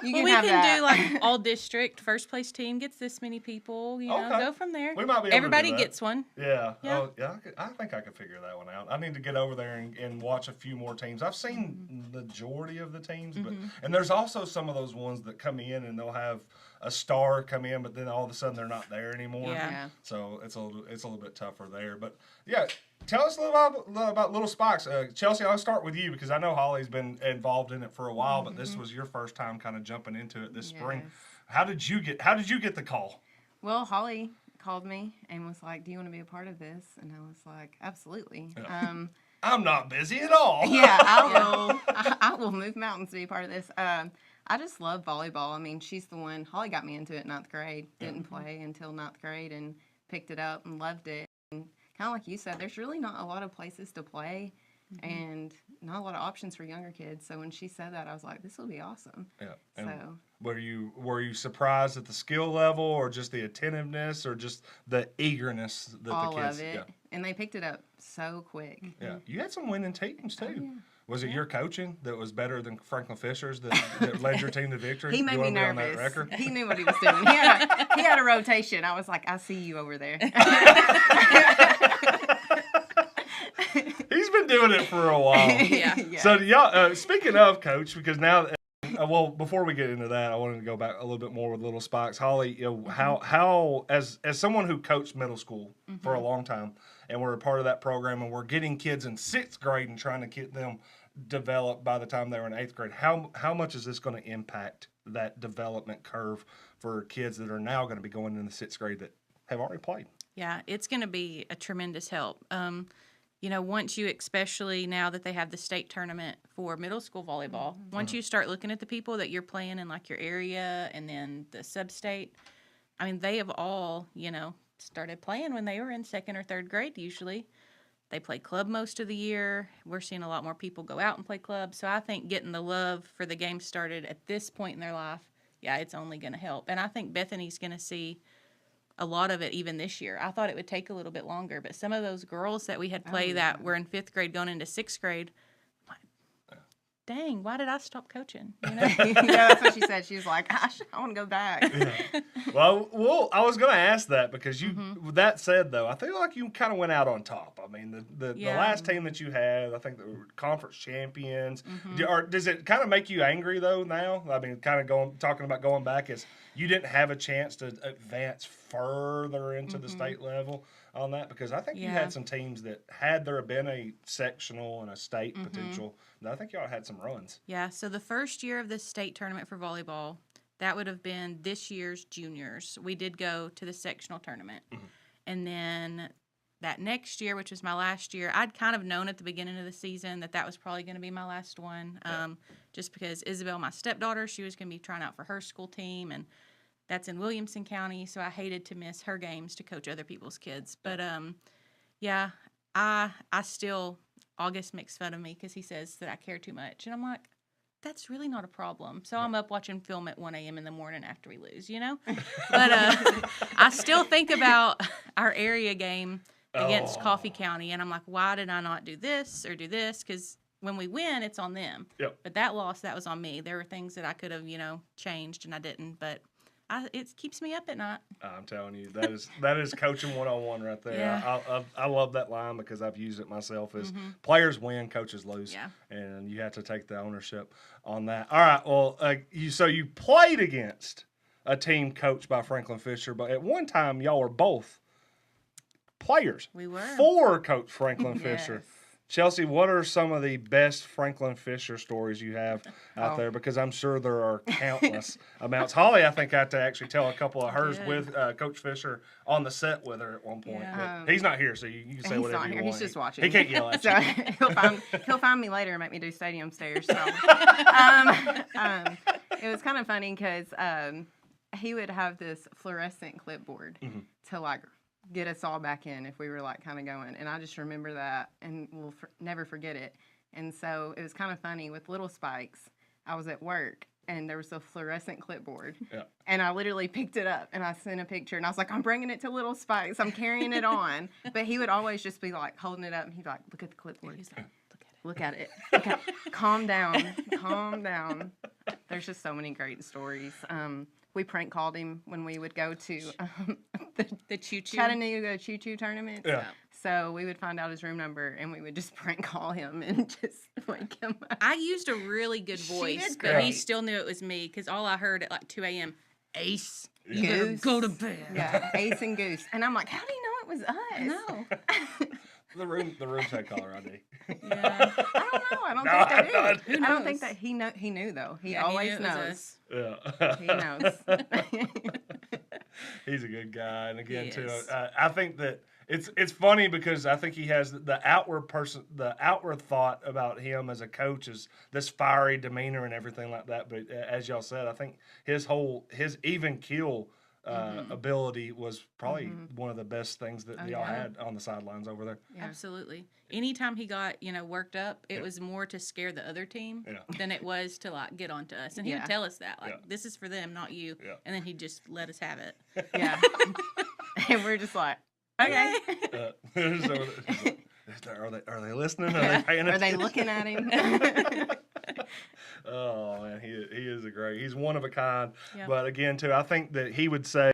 You Well, we have can that. do like all district. First place team gets this many people. You know, Okay. go from there. We might be able to do Everybody that. gets one. Yeah. Yeah. Oh, yeah. I think I could figure that one out. I need to get over there and watch a few more teams. I've seen the majority of the teams, but and there's also some of those ones that come in and they'll have a star come in, but then all of a sudden they're not there anymore. Yeah. Yeah. So it's a little bit tougher there. But yeah, tell us a little about Little Spikes. Chelsea, I'll start with you because I know Holly's been involved in it for a while, but this was your first time kind of jumping into it this spring. Yes. How did you get the call? Well, Holly called me and was like, "Do you want to be a part of this?" And I was like, "Absolutely." I'm not busy at all. Yeah, I will. I will move mountains to be a part of this. I just love volleyball. I mean, she's the one. Holly got me into it in 9th grade. Didn't play until 9th grade and picked it up and loved it. And kind of like you said, there's really not a lot of places to play and not a lot of options for younger kids. So when she said that, I was like, this will be awesome. Yeah. And So were you surprised at the skill level, or just the attentiveness, or just the eagerness that all the kids? of it. And they picked it up so quick. Yeah. You had some winning teams too. yeah. Was it your coaching that was better than Franklin Fisher's that led your team to victory? He made You me wanna be on that nervous. record? He knew what he was doing. He had a rotation. I was like, I see you over there. He's been doing it for a while. Yeah. So y'all, speaking of coach, because now, well, before we get into that, I wanted to go back a little bit more with Little Spikes. Holly, how as someone who coached middle school for a long time, and we're a part of that program, and we're getting kids in 6th grade and trying to get them developed by the time they were in 8th grade. How much is this going to impact that development curve for kids that are now going to be going into 6th grade that have already played? Yeah, it's going to be a tremendous help. Once you, especially now that they have the state tournament for middle school volleyball, once you start looking at the people that you're playing in like your area and then the sub-state, I mean, they have all, started playing when they were in 2nd or 3rd grade usually. They play club most of the year. We're seeing a lot more people go out and play club. So I think getting the love for the game started at this point in their life, yeah, it's only going to help. And I think Bethany's going to see a lot of it even this year. I thought it would take a little bit longer, but some of those girls that we had play that were in 5th grade going into 6th grade, I'm like, dang, why did I stop coaching? Yeah, that's what she said. She was like, I want to go back. Well, I was going to ask that because with that said, though, I feel like you kind of went out on top. I mean, the Yeah. last team that you had, I think they were conference champions. Does it kind of make you angry, though, now? I mean, kind of talking about going back is you didn't have a chance to advance further into the state level on that? Because I think you Yeah. had some teams that had there been a sectional and a state potential, I think y'all had some runs. Yeah, so the first year of the state tournament for volleyball, that would have been this year's juniors. We did go to the sectional tournament. And then that next year, which was my last year, I'd kind of known at the beginning of the season that was probably going to be my last one, just because Isabel, my stepdaughter, she was going to be trying out for her school team, and that's in Williamson County, so I hated to miss her games to coach other people's kids. But, yeah, I still, August makes fun of me because he says that I care too much, and I'm like, that's really not a problem. So I'm up watching film at 1 a.m. in the morning after we lose, But I still think about our area game against Coffee County, and I'm like, why did I not do this or do this? Because when we win, it's on them. Yep. But that loss, that was on me. There were things that I could have, changed, and I didn't. But it keeps me up at night. I'm telling you, that is coaching 101 right there. Yeah. I love that line because I've used it myself. Is players win, coaches lose, Yeah. and you have to take the ownership on that. All right, well, you played against a team coached by Franklin Fisher, but at one time y'all were both players. We were. For Coach Franklin Fisher. Yes. Chelsea, what are some of the best Franklin Fisher stories you have out there? Because I'm sure there are countless amounts. Holly, I think, got to actually tell a couple of hers did. with Coach Fisher on the set with her at one point. Yeah. But he's not here, so you can say He's whatever not you here. want. He's just watching. He can't yell at So you. he'll find me later and make me do stadium stairs. So it was kind of funny because he would have this fluorescent clipboard to like get us all back in if we were like kind of going. And I just remember that and we'll never forget it. And so it was kind of funny with Little Spikes. I was at work and there was a fluorescent clipboard. Yeah. And I literally picked it up and I sent a picture and I was like, I'm bringing it to Little Spikes. I'm carrying it on. But he would always just be like holding it up and he'd be like, look at the clipboard. He's like, Look at it. Look at it. Calm down. Calm down. There's just so many great stories. We prank called him when we would go to the choo-choo. Chattanooga choo-choo tournaments. Yeah. So we would find out his room number and we would just prank call him and just wake him up. I used a really good She voice, did but he great. still knew it was me because all I heard at like 2 a.m., Ace, you Goose. better go to bed. Yeah, Ace and Goose. And I'm like, how do you know it was us? No. The room had caller ID. Yeah. I don't know. I don't No, think they I did. Who I don't knows? think that he knew though. He Yeah, always knew it was knows. us. Yeah. He knows. He's a good guy, and again, He too, is. I think that it's funny because I think he has the outward thought about him as a coach is this fiery demeanor and everything like that. But as y'all said, I think his even keel ability was probably one of the best things that y'all yeah. had on the sidelines over there. Yeah. Absolutely. Anytime he got, worked up, it was more to scare the other team Yeah. than it was to like get onto us. And he Yeah. would tell us that, like, Yeah. this is for them, not you. Yeah. And then he'd just let us have it. Yeah. And we're just like, okay. Are they listening? Are they paying Are they attention? looking at him? Oh man, he is he's one of a kind. Yeah. But again, too, I think that he would say,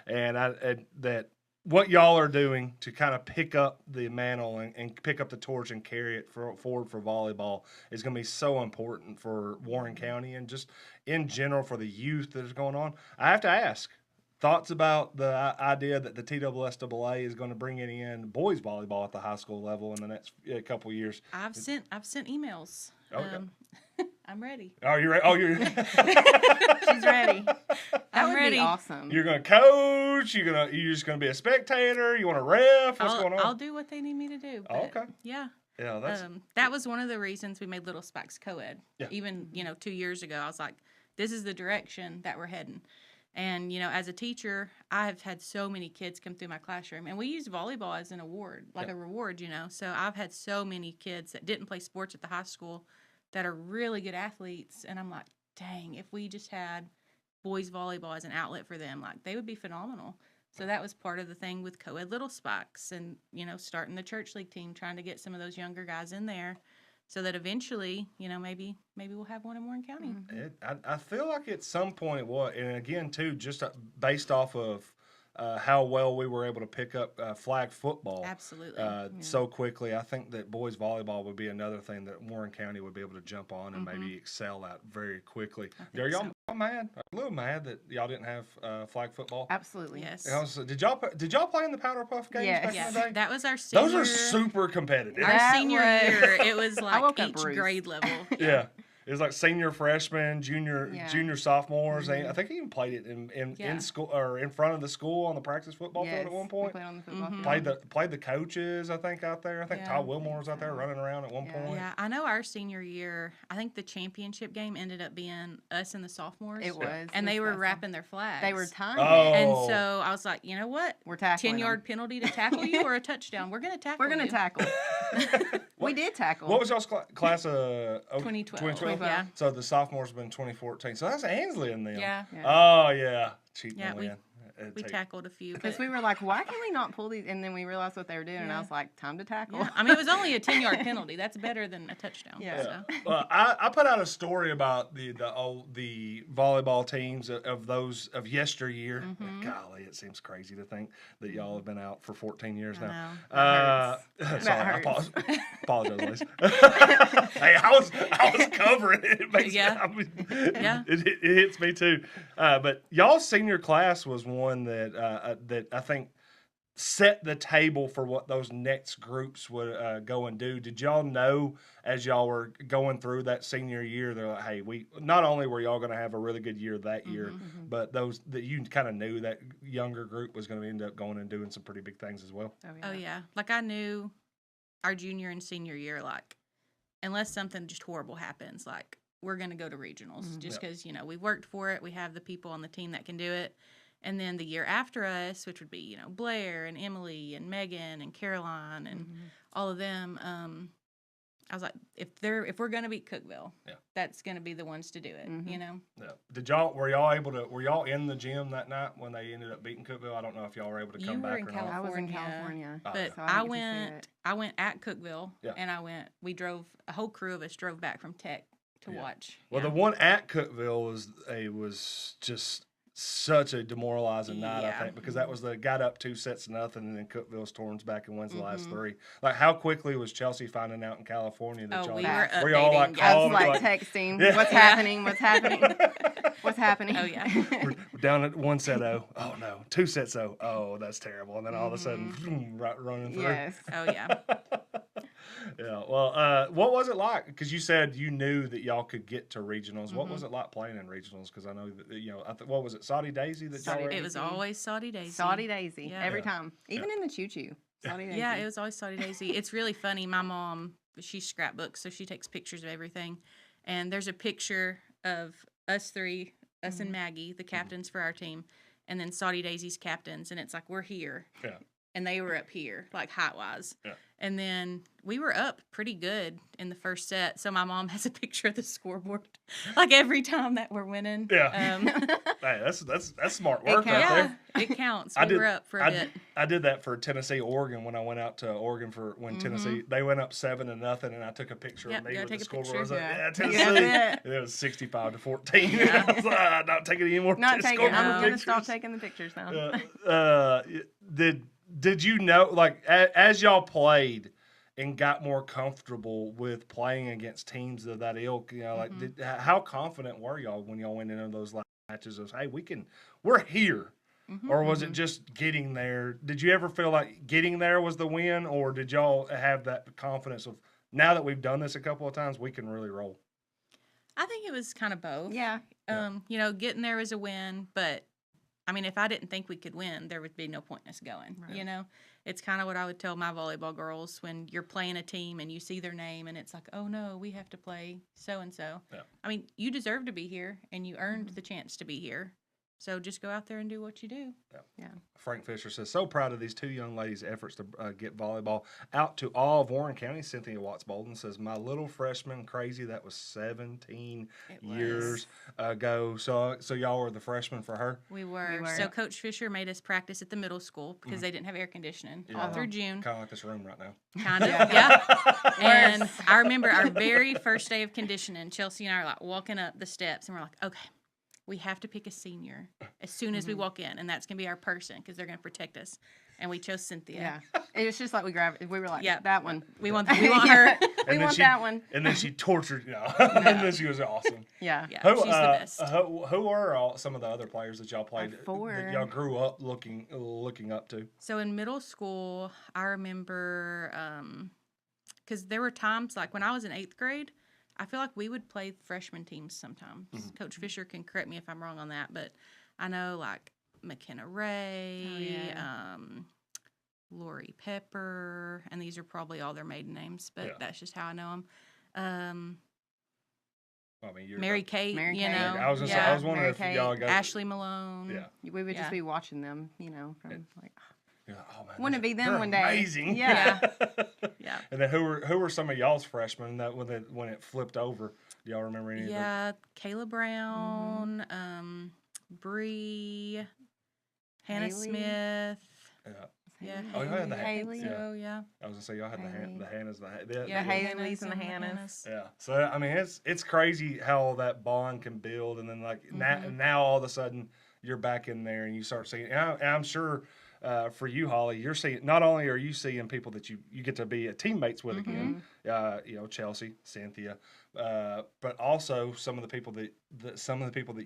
that what y'all are doing to kind of pick up the mantle and pick up the torch and carry it forward for volleyball is going to be so important for Warren County and just in general for the youth that is going on. I have to ask. Thoughts about the idea that the TSSAA is going to bring in boys volleyball at the high school level in the next couple of years? I've sent emails. Okay. I'm ready. Are you ready? Oh, you're She's ready. That I'm would ready. be awesome. you're going to coach. You're just going to be a spectator. You want to ref? What's going on? I'll do what they need me to do. Oh, but, okay. Yeah. Yeah, that's That was one of the reasons we made Little Spikes co-ed. Yeah. Even, 2 years ago, I was like, this is the direction that we're heading. And, as a teacher, I've had so many kids come through my classroom. And we use volleyball as an award, like a reward, So I've had so many kids that didn't play sports at the high school that are really good athletes. And I'm like, dang, if we just had boys volleyball as an outlet for them, like, they would be phenomenal. So that was part of the thing with co-ed Little Spikes and, starting the church league team, trying to get some of those younger guys in there so that eventually, maybe we'll have one in Warren County. I feel like at some point it was, and again too, just based off of how well we were able to pick up flag football Absolutely. so quickly. I think that boys volleyball would be another thing that Warren County would be able to jump on and maybe excel at very quickly. Are y'all mad? A little mad that y'all didn't have flag football? Absolutely. Yes. And also, did y'all play in the Powder Puff games Yes. back Yeah, in the day? that was our senior. Those are super competitive. Our That senior was- year, it was I like woke up each bruised. grade level. Yeah. It was like senior, freshman, Yeah. junior, sophomores. I think he even played it in Yeah. school or in front of the school on the practice football Yes, field at one we point. played on the football field. Played the coaches, I think, out there. I think Yeah. Todd Wilmore was out there running around at one Yeah. point. Yeah, I know our senior year, I think the championship game ended up being us and the sophomores. It was. And It they was were awesome. wrapping their flags. They were timed. Oh. And so I was like, you know what? We're tackling 10-yard them. penalty to tackle you or a touchdown? We're going to tackle We're going to you. tackle. We did tackle. What was y'all's class of 2012. 2012? Yeah. So the sophomores been 2014. So that's Ansley in them. Yeah. Oh yeah, cheating Yeah, to we- win. We tackled a few. Because But, we were like, why can we not pull these? And then we realized what they were doing, and I Yeah. was like, time to tackle. yeah. I mean, it was only a 10-yard penalty. That's better than a touchdown. Yeah. So. I put out a story about the volleyball teams of those of yesteryear. Mm-hmm. Golly, it seems crazy to think that y'all have been out for 14 years I now. know. Sorry, I hurts. apologize, Liz. Hey, I was covering it. It makes Yeah. Yeah. It hits me too. But y'all's senior class was one that I think set the table for what those next groups would go and do. Did y'all know as y'all were going through that senior year, they're like, hey, we not only were y'all going to have a really good year that year, but those that you kind of knew that younger group was going to end up going and doing some pretty big things as well. Oh, yeah. Like, I knew our junior and senior year, like, unless something just horrible happens, like, we're going to go to regionals just because, we worked for it. We have the people on the team that can do it. And then the year after us, which would be, Blair and Emily and Megan and Caroline and all of them, I was like, if we're going to beat Cookeville, that's going to be the ones to do it, Yeah. Were y'all in the gym that night when they ended up beating Cookeville? I don't know if y'all were able to You come were back in or not. I was in California. California. But so I didn't get to see it. went at Cookeville, Yeah. and we drove, a whole crew of us drove back from Tech to watch. Well, the one at Cookeville was just such a demoralizing night, I Yeah. think, because that was got up 2-0, and then Cookeville storms back and wins the last three. Like, how quickly was Chelsea finding out in California that Oh, y'all we were were y'all like updating, I called was like like, texting, Yeah. what's happening? What's happening? What's happening? Oh, yeah. we're down at 1-0. Oh no, 2-0. Oh, that's terrible. And then all of a sudden, right running through. Yes. Oh, yeah. Yeah. Well, what was it like? Because you said you knew that y'all could get to regionals. What was it like playing in regionals? Because I know that what was it, Saudi Daisy that y'all were? It was always Saudi Daisy. Saudi Daisy, Yeah. every time. Even in the choo-choo. Saudi Daisy. Yeah, it was always Saudi Daisy. It's really funny. My mom, she scrapbooks, so she takes pictures of everything. And there's a picture of us three, us and Maggie, the captains for our team, and then Saudi Daisy's captains. And it's like, we're here. Yeah. And they were up here, like height-wise. Yeah. And then we were up pretty good in the first set. So my mom has a picture of the scoreboard, like every time that we're winning. Yeah. Hey, that's smart work right Yeah, there. it counts. I We did- were up for a bit. I did that for Tennessee, Oregon when I went out to Oregon for when Tennessee they went up 7-0, and I took a picture Yep, of me gotta with the take a scoreboard. picture. I was like, Yeah. yeah, Tennessee. Yeah. And it was 65-14. I was like, not taking any more Not taking. scoreboard I'm going to stop pictures. taking the pictures now. Did you know, like, as y'all played and got more comfortable with playing against teams of that ilk, like, how confident were y'all when y'all went into those matches of, hey, we're here? Or was it just getting there? Did you ever feel like getting there was the win, or did y'all have that confidence of, now that we've done this a couple of times, we can really roll? I think it was kind of both. Yeah. Getting there was a win, but I mean, if I didn't think we could win, there would be no point in us going. Right. It's kind of what I would tell my volleyball girls when you're playing a team and you see their name and it's like, oh no, we have to play so and so. I mean, you deserve to be here and you earned the chance to be here. So just go out there and do what you do. Yeah. Frank Fisher says, so proud of these two young ladies' efforts to get volleyball out to all of Warren County. Cynthia Watts Bolden says, my little freshman, crazy, that was 17 years ago. So y'all were the freshmen for her? We were. We were. So Coach Fisher made us practice at the middle school because they didn't have air conditioning all through June. Kind of like this room right now. Kind of, yeah. And I remember our very first day of conditioning, Chelsea and I are like walking up the steps, and we're like, okay, we have to pick a senior as soon as we walk in, and that's going to be our person because they're going to protect us. And we chose Cynthia. Yeah. It was just like we were like, Yeah. that one. We want her. We want that one. And then she tortured, and then she was awesome. Yeah. Yeah, Who, she's the best. who are some of the other players that y'all played Four. that y'all grew up looking up to? So in middle school, I remember because there were times like when I was in 8th grade, I feel like we would play freshman teams sometimes. Coach Fisher can correct me if I'm wrong on that, but I know like McKenna Ray, Lori Pepper, and these are probably all their maiden names, but that's just how I know them. I mean, you're Mary Kate, Mary you Kate. know. I was gonna say, I was wondering Mary if y'all Kate, got Ashley Malone. Yeah. We would Yeah. just be watching them, you know, from like, Yeah, oh man, Wanna be them they're one day. Amazing. Yeah. Yeah. And then who were some of y'all's freshmen that when it flipped over? Do y'all remember any of Yeah, Kayla Brown, Bree, Hannah Haley. Smith. them? Yeah, Oh, y'all had the Haley. So, yeah. I was gonna say y'all had Haley. the Hannahs, Yeah, the Haleys and the Hannahs. Yeah. So I mean, it's crazy how that bond can build, and then like now all of a sudden you're back in there and you start seeing. And I'm sure for you, Holly, you're seeing, not only are you seeing people that you get to be teammates with again, you know, Chelsea, Cynthia, but also some of the people that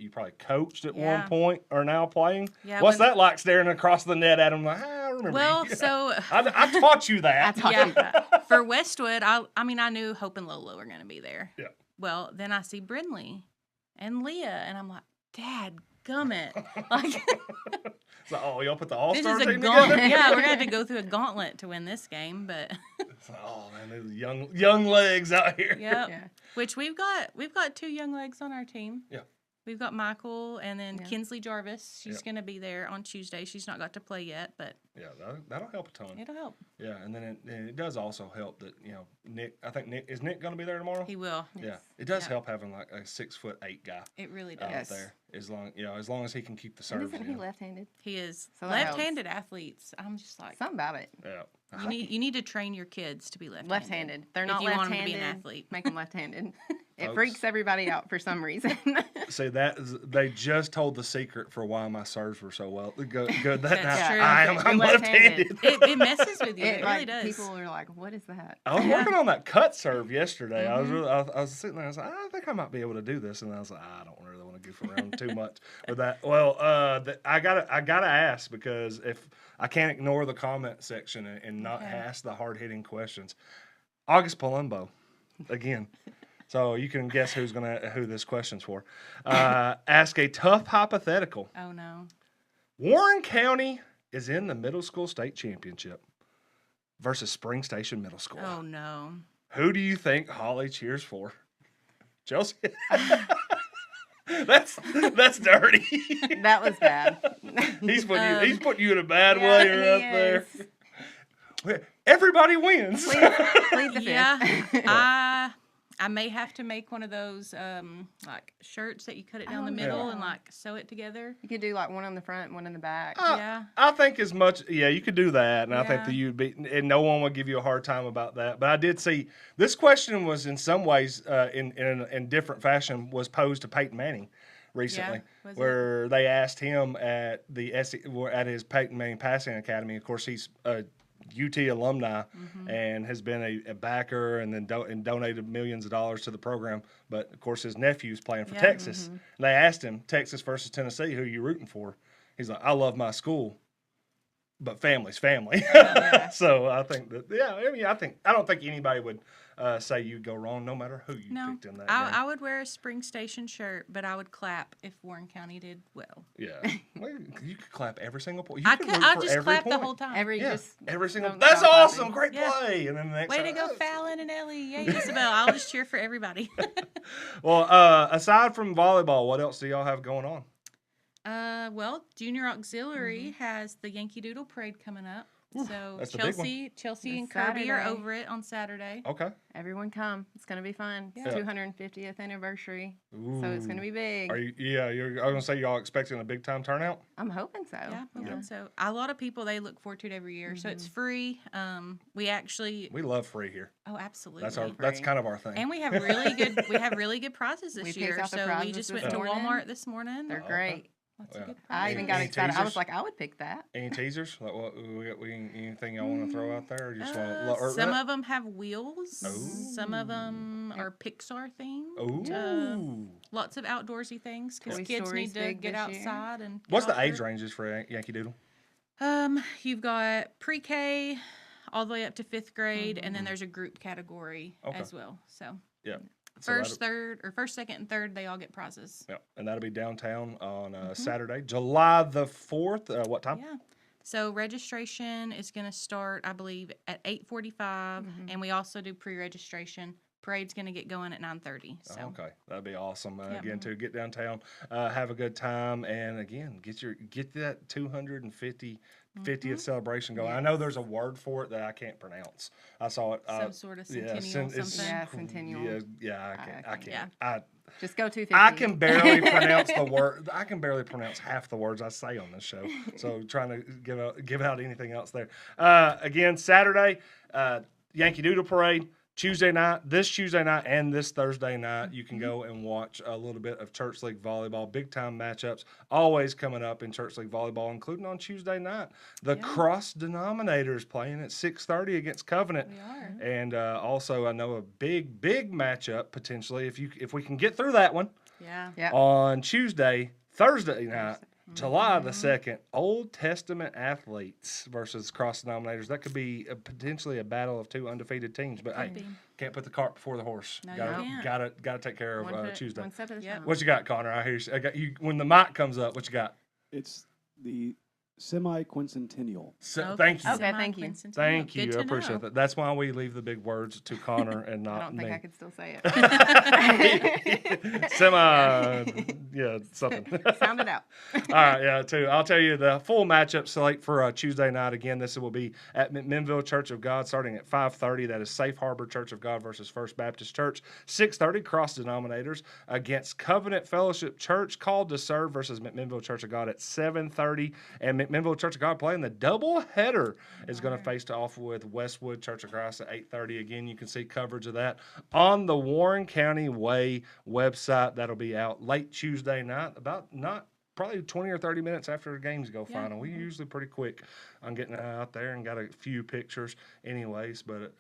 you probably coached at one point are now playing. Yeah, What's that like staring across the net at them like, I remember Well, you. so I taught you that. for Westwood, I mean, I knew Hope and Lola were going to be there. Yeah. Well, then I see Brinley and Leah, and I'm like, Dad, gummit. Like, So, y'all put the this all-star is a team gauntlet. together? Yeah, we're going to have to go through a gauntlet to win this game, but It's like, oh man, there's young legs out here. yep. Yeah. Which we've got 2 young legs on our team. Yeah. We've got Michael and then Yeah. Kinsley Jarvis. She's Yep. going to be there on Tuesday. She's not got to play yet, but Yeah, that'll help a ton. it'll help. Yeah, and then it does also help that, you know, Nick. I think Nick going to be there tomorrow. He will. Yeah, it does Yeah. help having like a 6'8" guy It really out does. there. As long as he can keep the And serves. isn't he in. left-handed? He is So that helps. left-handed athletes. I'm just like, Something about it. Yeah. you need to train your kids to be left-handed. Left-handed. They're if not you want left-handed. them to be an athlete. Make them left-handed. It Folks. freaks everybody out for some reason. See they just told the secret for why my serves were so well good that That's night. true. I'm You're left-handed. left-handed. It messes with you. It really like, does. People are like, "What is that?" I was working on that cut serve yesterday. I Mm-hmm. was sitting there. I was like, I think I might be able to do this, and I was like, I don't really want to goof around too much with that. Well, I gotta ask, because if I can't ignore the comment section and not Okay. ask the hard hitting questions. August Palumbo, again. So you can guess who this question's for. Ask a tough hypothetical. Oh no. Warren County is in the middle school state championship versus Spring Station Middle School. Oh no. Who do you think Holly cheers for? Chelsea? That's dirty. That was bad. He's putting you in a bad Yeah, way he right there. is. Everybody wins. Plead the Yeah. fifth. I may have to make one of those like shirts that you cut it down the Oh, middle yeah. and like sew it together. You could do like one on the front, one in the back. Yeah. I think as much, yeah, you could do that, and I think Yeah. that you'd be, and no one would give you a hard time about that. But I did see this question was in some ways, in different fashion, was posed to Peyton Manning recently, was it? where they asked him at at his Peyton Manning Passing Academy. Of course, he's a UT alumni and has been a backer, and then donated millions of dollars to the program. But of course, his nephew's playing for Yeah. Texas. And they asked him, Texas versus Tennessee, who are you rooting for? He's like, I love my school, but family's family. So I think that, I don't think anybody would say you'd go wrong, no matter who you No, picked in that I game. would wear a Spring Station shirt, but I would clap if Warren County did well. Yeah, well, you could clap every single point. I could could. root I'll for just every clap the point. whole time. Yeah, Just every single. don't That's stop awesome! clapping. Great Yeah. play! And then the next Way to time, go, "Oh, Fallon and Ellie. Yay, Isabel. I'll just cheer for everybody. Well, aside from volleyball, what else do y'all have going on? Well, Junior Auxiliary has the Yankee Doodle Parade coming up. So that's the big one. Chelsea This and Kirby are Saturday. over it on Saturday. Okay. Everyone come. It's going to be fun. Yeah. It's 250th anniversary. So it's going to be big. Are you? Yeah, I was gonna say y'all expecting a big time turnout. I'm hoping so. Yeah, I think so. A lot of people, they look forward to it every year. So it's free. We actually, We love free here. oh, absolutely. That's kind of our thing. And we have really good prizes this We picked year. out the So we prizes just this went to morning. Walmart this morning. They're Oh, great. Lots Yeah. of good I prizes. even got Any excited. I was teasers? like, I would pick that. Any teasers? Like what? Anything y'all want to throw out there? Or just want Some of them have wheels. Oh. Some of them are Pixar themed. Ooh. Lots of outdoorsy things because Toy kids Story's need to big get this year. outside and. get What's the out age there. ranges for Yankee Doodle? You've got pre-K all the way up to 5th grade, and then there's a group category Okay. as well. So Yeah. So first, second, and third, they all get prizes. Yeah, and that'll be downtown on Mm-hmm. Saturday, July the 4th. What time? Yeah. So registration is going to start, I believe, at 8:45, and we also do pre-registration. Parade's going to get going at 9:30. So. Okay, that'd be awesome. Yep. Again, to get downtown, have a good time, and again, get that 50th celebration going. I know there's a word for it that I can't pronounce. I saw it. Some sort of centennial something. Yeah, centennial. Yeah, I can't. Yeah. Just go 250. I can barely pronounce the word. I can barely pronounce half the words I say on this show. So trying to give out anything else there. Again, Saturday, Yankee Doodle Parade. This Tuesday night and this Thursday night, you can go and watch a little bit of Church League volleyball. Big time matchups always coming up in Church League volleyball, including on Tuesday night. The cross denominators playing at 6:30 against Covenant. We are. And also, I know a big matchup potentially if we can get through that one. Yeah. Yeah. On Thursday night, July the 2nd, Old Testament athletes versus cross denominators. That could be potentially a battle of two undefeated teams. But hey, be. can't put the cart before the horse. No, you can't. Gotta take care One of foot- Tuesday. One step at a Yep. time. What you got, Connor? I hear you. I got you. When the mic comes up, what you got? It's the semi-quincentennial. So, thank you. Okay, thank you. Semi-quincentennial. Thank you. Good I to appreciate know. that. That's why we leave the big words to Connor and I not don't me. think I could still say it. Something. Sound it out. All right, yeah, too. I'll tell you the full matchup slate for Tuesday night. Again, this will be at McMinnville Church of God starting at 5:30. That is Safe Harbor Church of God versus First Baptist Church. 6:30, cross denominators against Covenant Fellowship Church called to serve versus McMinnville Church of God at 7:30. And McMinnville Church of God playing the double header is going to face off with Westwood Church of Christ at 8:30. Again, you can see coverage of that on the Warren County Way website. That'll be out late Tuesday night, probably 20 or 30 minutes after the games go final. We're usually pretty quick on getting out there and got a few pictures anyways. But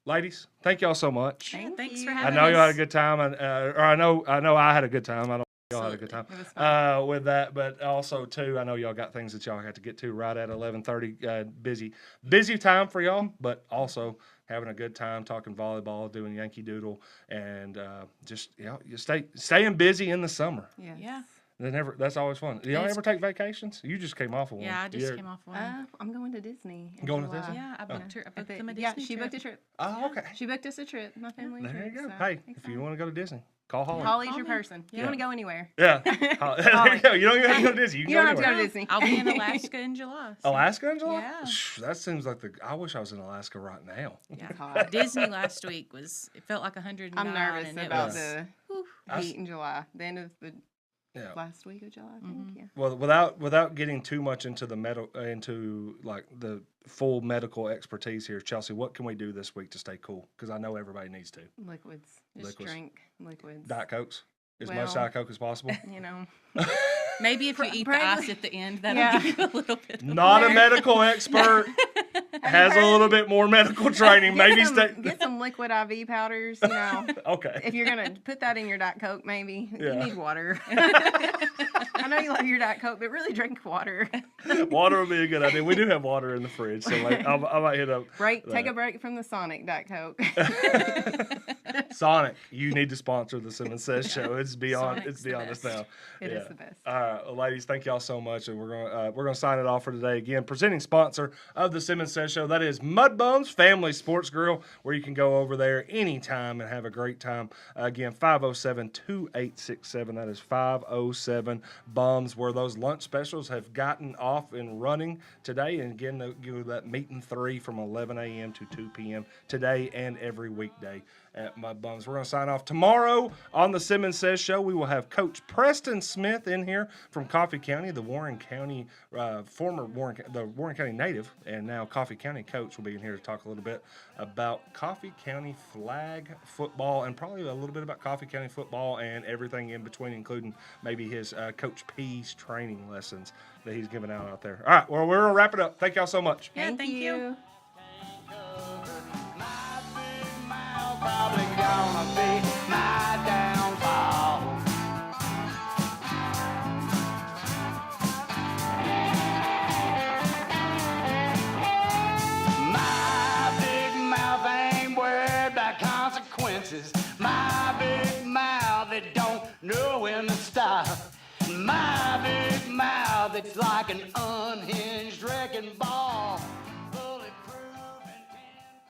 ladies, thank y'all so much. Thanks for I having know us. y'all had a good time, or I know I had a good time. I don't know y'all had a good time It was fun. with that, but also too, I know y'all got things that y'all have to get to right at 11:30. Busy time for y'all, but also having a good time talking volleyball, doing Yankee Doodle, and just you staying busy in the summer. Yes. Yeah. That's always fun. Do y'all It's- ever take vacations? You just came off of one. Yeah, I just came off one. I'm going to Disney. in Going to July. Disney? Yeah, I booked her. I booked them a Yeah, Disney she trip. booked a trip. Oh, okay. She booked us a trip, my family There trip. you go. so Hey, if you excited. want to go to Disney, call Holly. Holly's Call your me. person. You Yeah. want to go anywhere. Yeah. there you go. You don't even have to go to Disney. You can You don't go have to go anywhere. to Disney. I'll be in Alaska in July. so- Alaska in July? Yeah. That seems like I wish I was in Alaska right now. Yeah. It's hot. Disney last week it felt like 109. I'm nervous and it about was, the heat in July. The end of the Yeah. last week of July, I think. Yeah. Well, without getting too much into the full medical expertise here, Chelsea, what can we do this week to stay cool? Because I know everybody needs to. Liquids. Just Liquids. drink liquids. Diet Cokes, as much Well- Diet Coke as possible. You know. Maybe if you eat the Probably- ice at the end, that'll Yeah. give you a little bit. Not a medical expert. Has a little bit more medical training. Maybe Get some liquid IV powders, you know. Okay. If you're going to put that in your Diet Coke, maybe. Yeah. You need water. I know you love your Diet Coke, but really drink water. Water would be a good idea. We do have water in the fridge, so I might hit up. Take a break from the Sonic Diet Coke. Sonic, you need to sponsor the Simmons Says show. It's beyond. Sonic's It's beyond the us best. now. It is the best. All right, well, ladies, thank y'all so much, and we're gonna sign it off for today. Again, presenting sponsor of the Simmons Says show, that is Mudbones Family Sports Grill, where you can go over there anytime and have a great time. Again, 507-2867. That is 507 Bums, where those lunch specials have gotten off and running today. And again, they'll give you that meat and 3 from 11 a.m. to 2 p.m. today and every weekday at Mudbones. We're going to sign off tomorrow on the Simmons Says show. We will have Coach Preston Smith in here from Coffee County, the Warren County Warren County native and now Coffee County coach will be in here to talk a little bit about Coffee County flag football and probably a little bit about Coffee County football and everything in between, including maybe his Coach P's training lessons that he's giving out there. All right, well, we're going to wrap it up. Thank y'all so much. Yeah, thank you. My big mouth probably gonna be my downfall. My big mouth ain't worried about consequences. My in the style. My big mouth, it's like an unhinged wrecking ball.